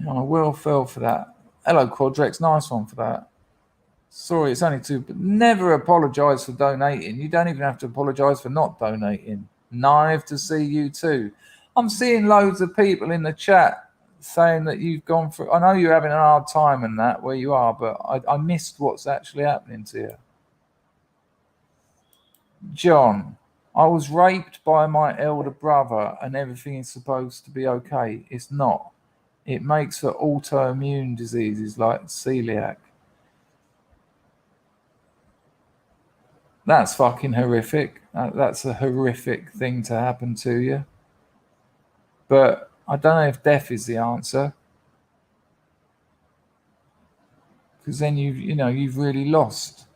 I well fell for that. Hello, Quadrex. Nice one for that. Sorry, it's only 2, but never apologise for donating. You don't even have to apologise for not donating. Nice to see you too. I'm seeing loads of people in the chat saying that you've gone through. I know you're having a hard time in that where you are, but I missed what's actually happening to you. John, I was raped by my elder brother and everything is supposed to be okay. It's not. It makes for autoimmune diseases like celiac. That's fucking horrific. That's a horrific thing to happen to you. But I don't know if death is the answer. Because then you've really lost.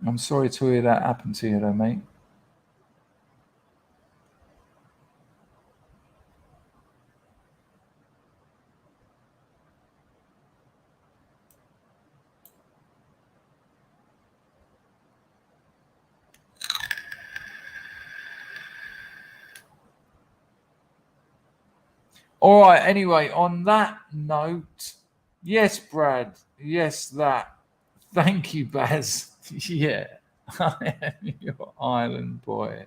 I'm sorry to hear that happen to you though, mate. All right, anyway, on that note, yes, Brad, yes, that. Thank you, Baz. Yeah, I am your island boy.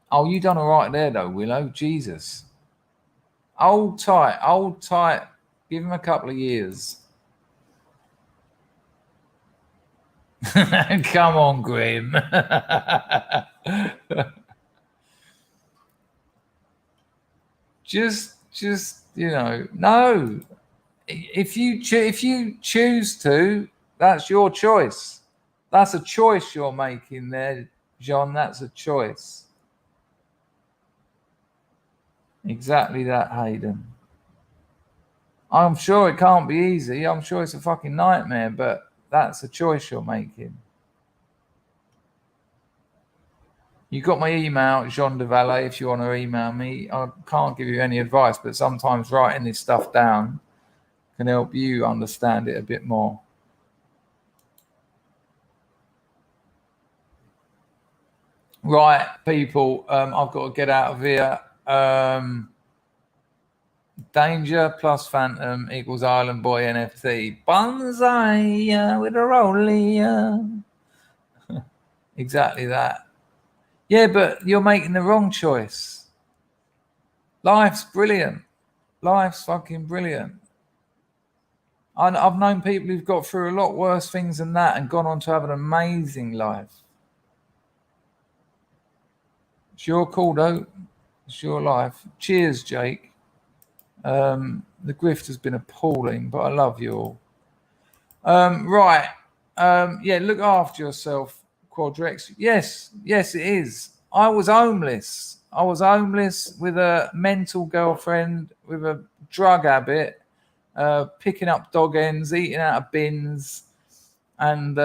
Oh, you done all right there, though, Willow. Jesus. Hold tight. Give him a couple of years. Come on, Grim. just no. If you choose to, that's your choice. That's a choice you're making there, John. That's a choice. Exactly that, Hayden. I'm sure it can't be easy. I'm sure it's a fucking nightmare, but that's a choice you're making. You got my email, Jean de Valet, if you want to email me. I can't give you any advice, but sometimes writing this stuff down can help you understand it a bit more. Right, people, I've got to get out of here. Danger plus Phantom equals Island Boy NFT. Banzai with a rollie. Exactly that. Yeah, but you're making the wrong choice. Life's brilliant. Life's fucking brilliant. I've known people who've got through a lot worse things than that and gone on to have an amazing life. It's your call, though. It's your life. Cheers, Jake. The grift has been appalling, but I love you all. Right. Yeah, look after yourself, Quadrex. Yes, it is. I was homeless. With a mental girlfriend, with a drug habit, picking up dog ends, eating out of bins. And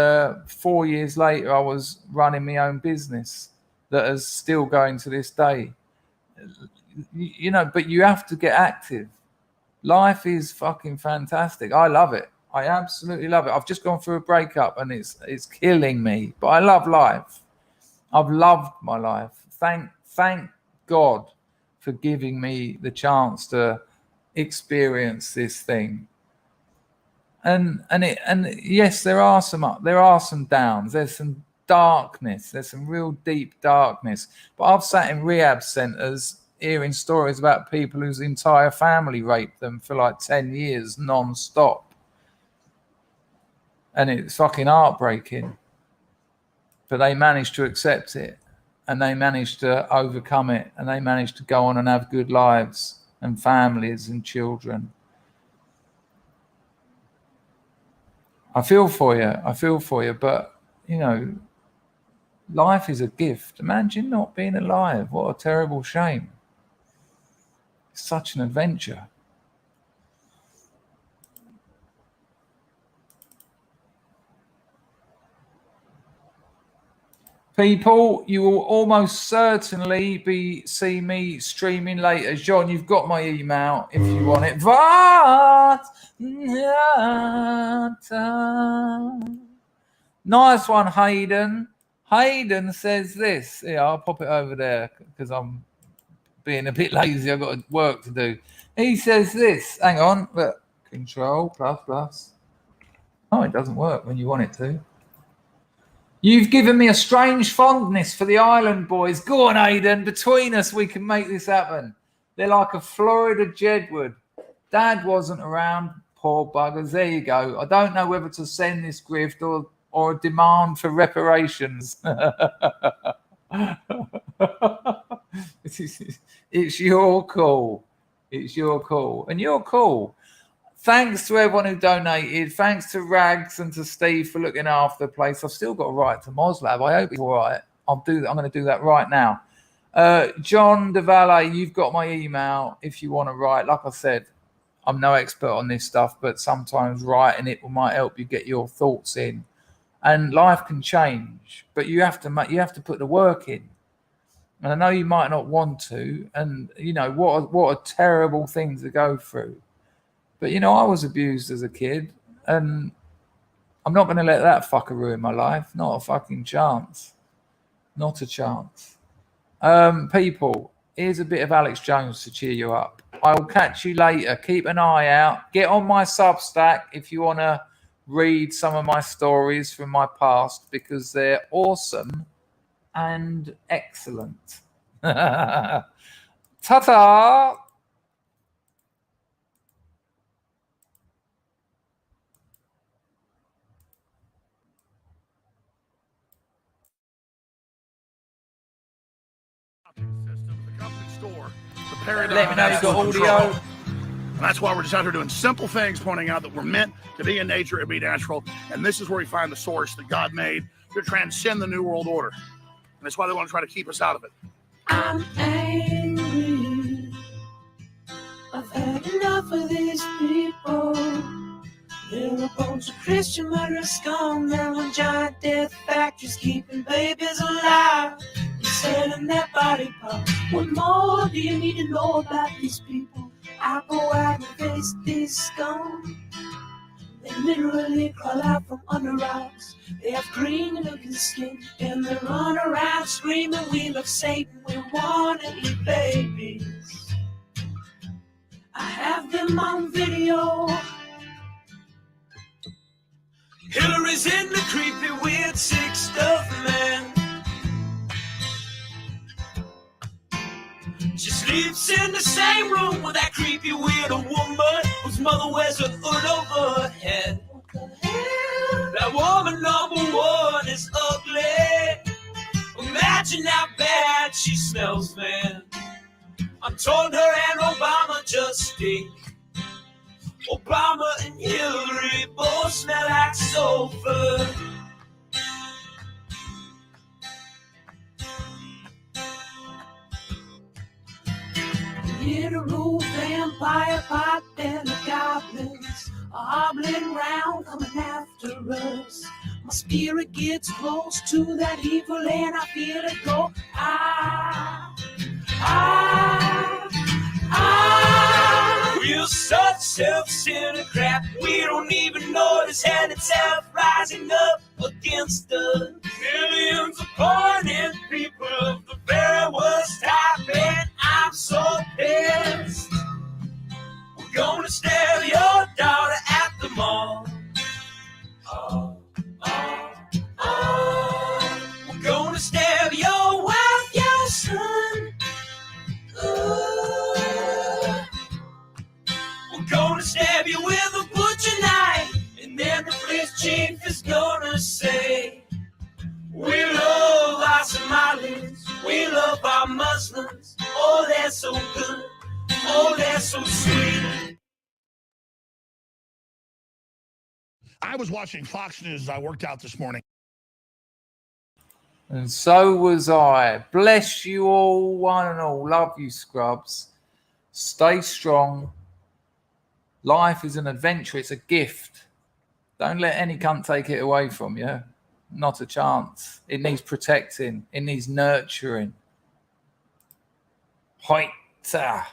4 years later, I was running my own business that is still going to this day. But you have to get active. Life is fucking fantastic. I love it. I absolutely love it. I've just gone through a breakup and it's killing me, but I love life. I've loved my life. Thank God for giving me the chance to experience this thing. And yes, there are some downs. There's some darkness. There's some real deep darkness. But I've sat in rehab centers hearing stories about people whose entire family raped them for like 10 years non-stop. And it's fucking heartbreaking. But they managed to accept it. And they managed to overcome it. And they managed to go on and have good lives and families and children. I feel for you, but life is a gift. Imagine not being alive. What a terrible shame. It's such an adventure. People, you will almost certainly see me streaming later. John, you've got my email if you want it. Nice one, Hayden. Hayden says this. Yeah, I'll pop it over there because I'm being a bit lazy. I've got work to do. He says this. Hang on. But Control plus. Oh, it doesn't work when you want it to. You've given me a strange fondness for the Island Boys. Go on, Aidan. Between us, we can make this happen. They're like a Florida Jedward. Dad wasn't around. Poor buggers. There you go. I don't know whether to send this grift or a demand for reparations. It's your call. It's your call. And you're cool. Thanks to everyone who donated. Thanks to Rags and to Steve for looking after the place. I've still got to write to Moslab. I hope it's all right. I'm going to do that right now. John DeValle, you've got my email if you want to write. Like I said, I'm no expert on this stuff, but sometimes writing it might help you get your thoughts in. And life can change, but you have to put the work in. And I know you might not want to, and you know what a terrible thing to go through. But you know, I was abused as a kid, and I'm not going to let that fucker ruin my life. Not a fucking chance. Not a chance. People, here's a bit of Alex Jones to cheer you up. I will catch you later. Keep an eye out. Get on my Substack if you want to read some of my stories from my past, because they're awesome and excellent. Ta-ta! Let me know you got audio. And that's why we're just out here doing simple things, pointing out that we're meant to be in nature and be natural. And this is where we find the source that God made to transcend the New World Order. And that's why they want to try to keep us out of it. I'm angry. I've had enough of these people. They're a bunch of Christian murderers, scum. They're on giant death factories keeping babies alive. Selling their body parts. What more do you need to know about these people? I go out and face these scum. They literally crawl out from under rocks. They have green looking skin and they run around screaming, we love Satan, we want to eat babies. I have them on video. Hillary's in the creepy, weird, sick stuff, man. She sleeps in the same room with that creepy, weird woman whose mother wears a hood over her head. What the hell? That woman number one is ugly. Imagine how bad she smells, man. I'm told her and Obama just stink. Obama and Hillary both smell like sulfur. Literal vampire pot and the goblins are hobbling round coming after us. My spirit gets close to that evil and I feel it go. We're such self-centered crap. We don't even notice hell itself rising up against us. Millions of pointed people of the very worst type, and I'm so pissed. We're gonna stab your daughter at the mall. We're gonna stab your wife, your son. We're gonna stab you with a butcher knife, and then the police chief is gonna say, we love our Somalis, we love our Muslims. Oh, they're so good, oh, they're so sweet. I was watching Fox News as I worked out this morning. And so was I. Bless you all, one and all. Love you, Scrubs. Stay strong. Life is an adventure. It's a gift. Don't let any cunt take it away from you. Not a chance. It needs protecting. It needs nurturing. Hoita.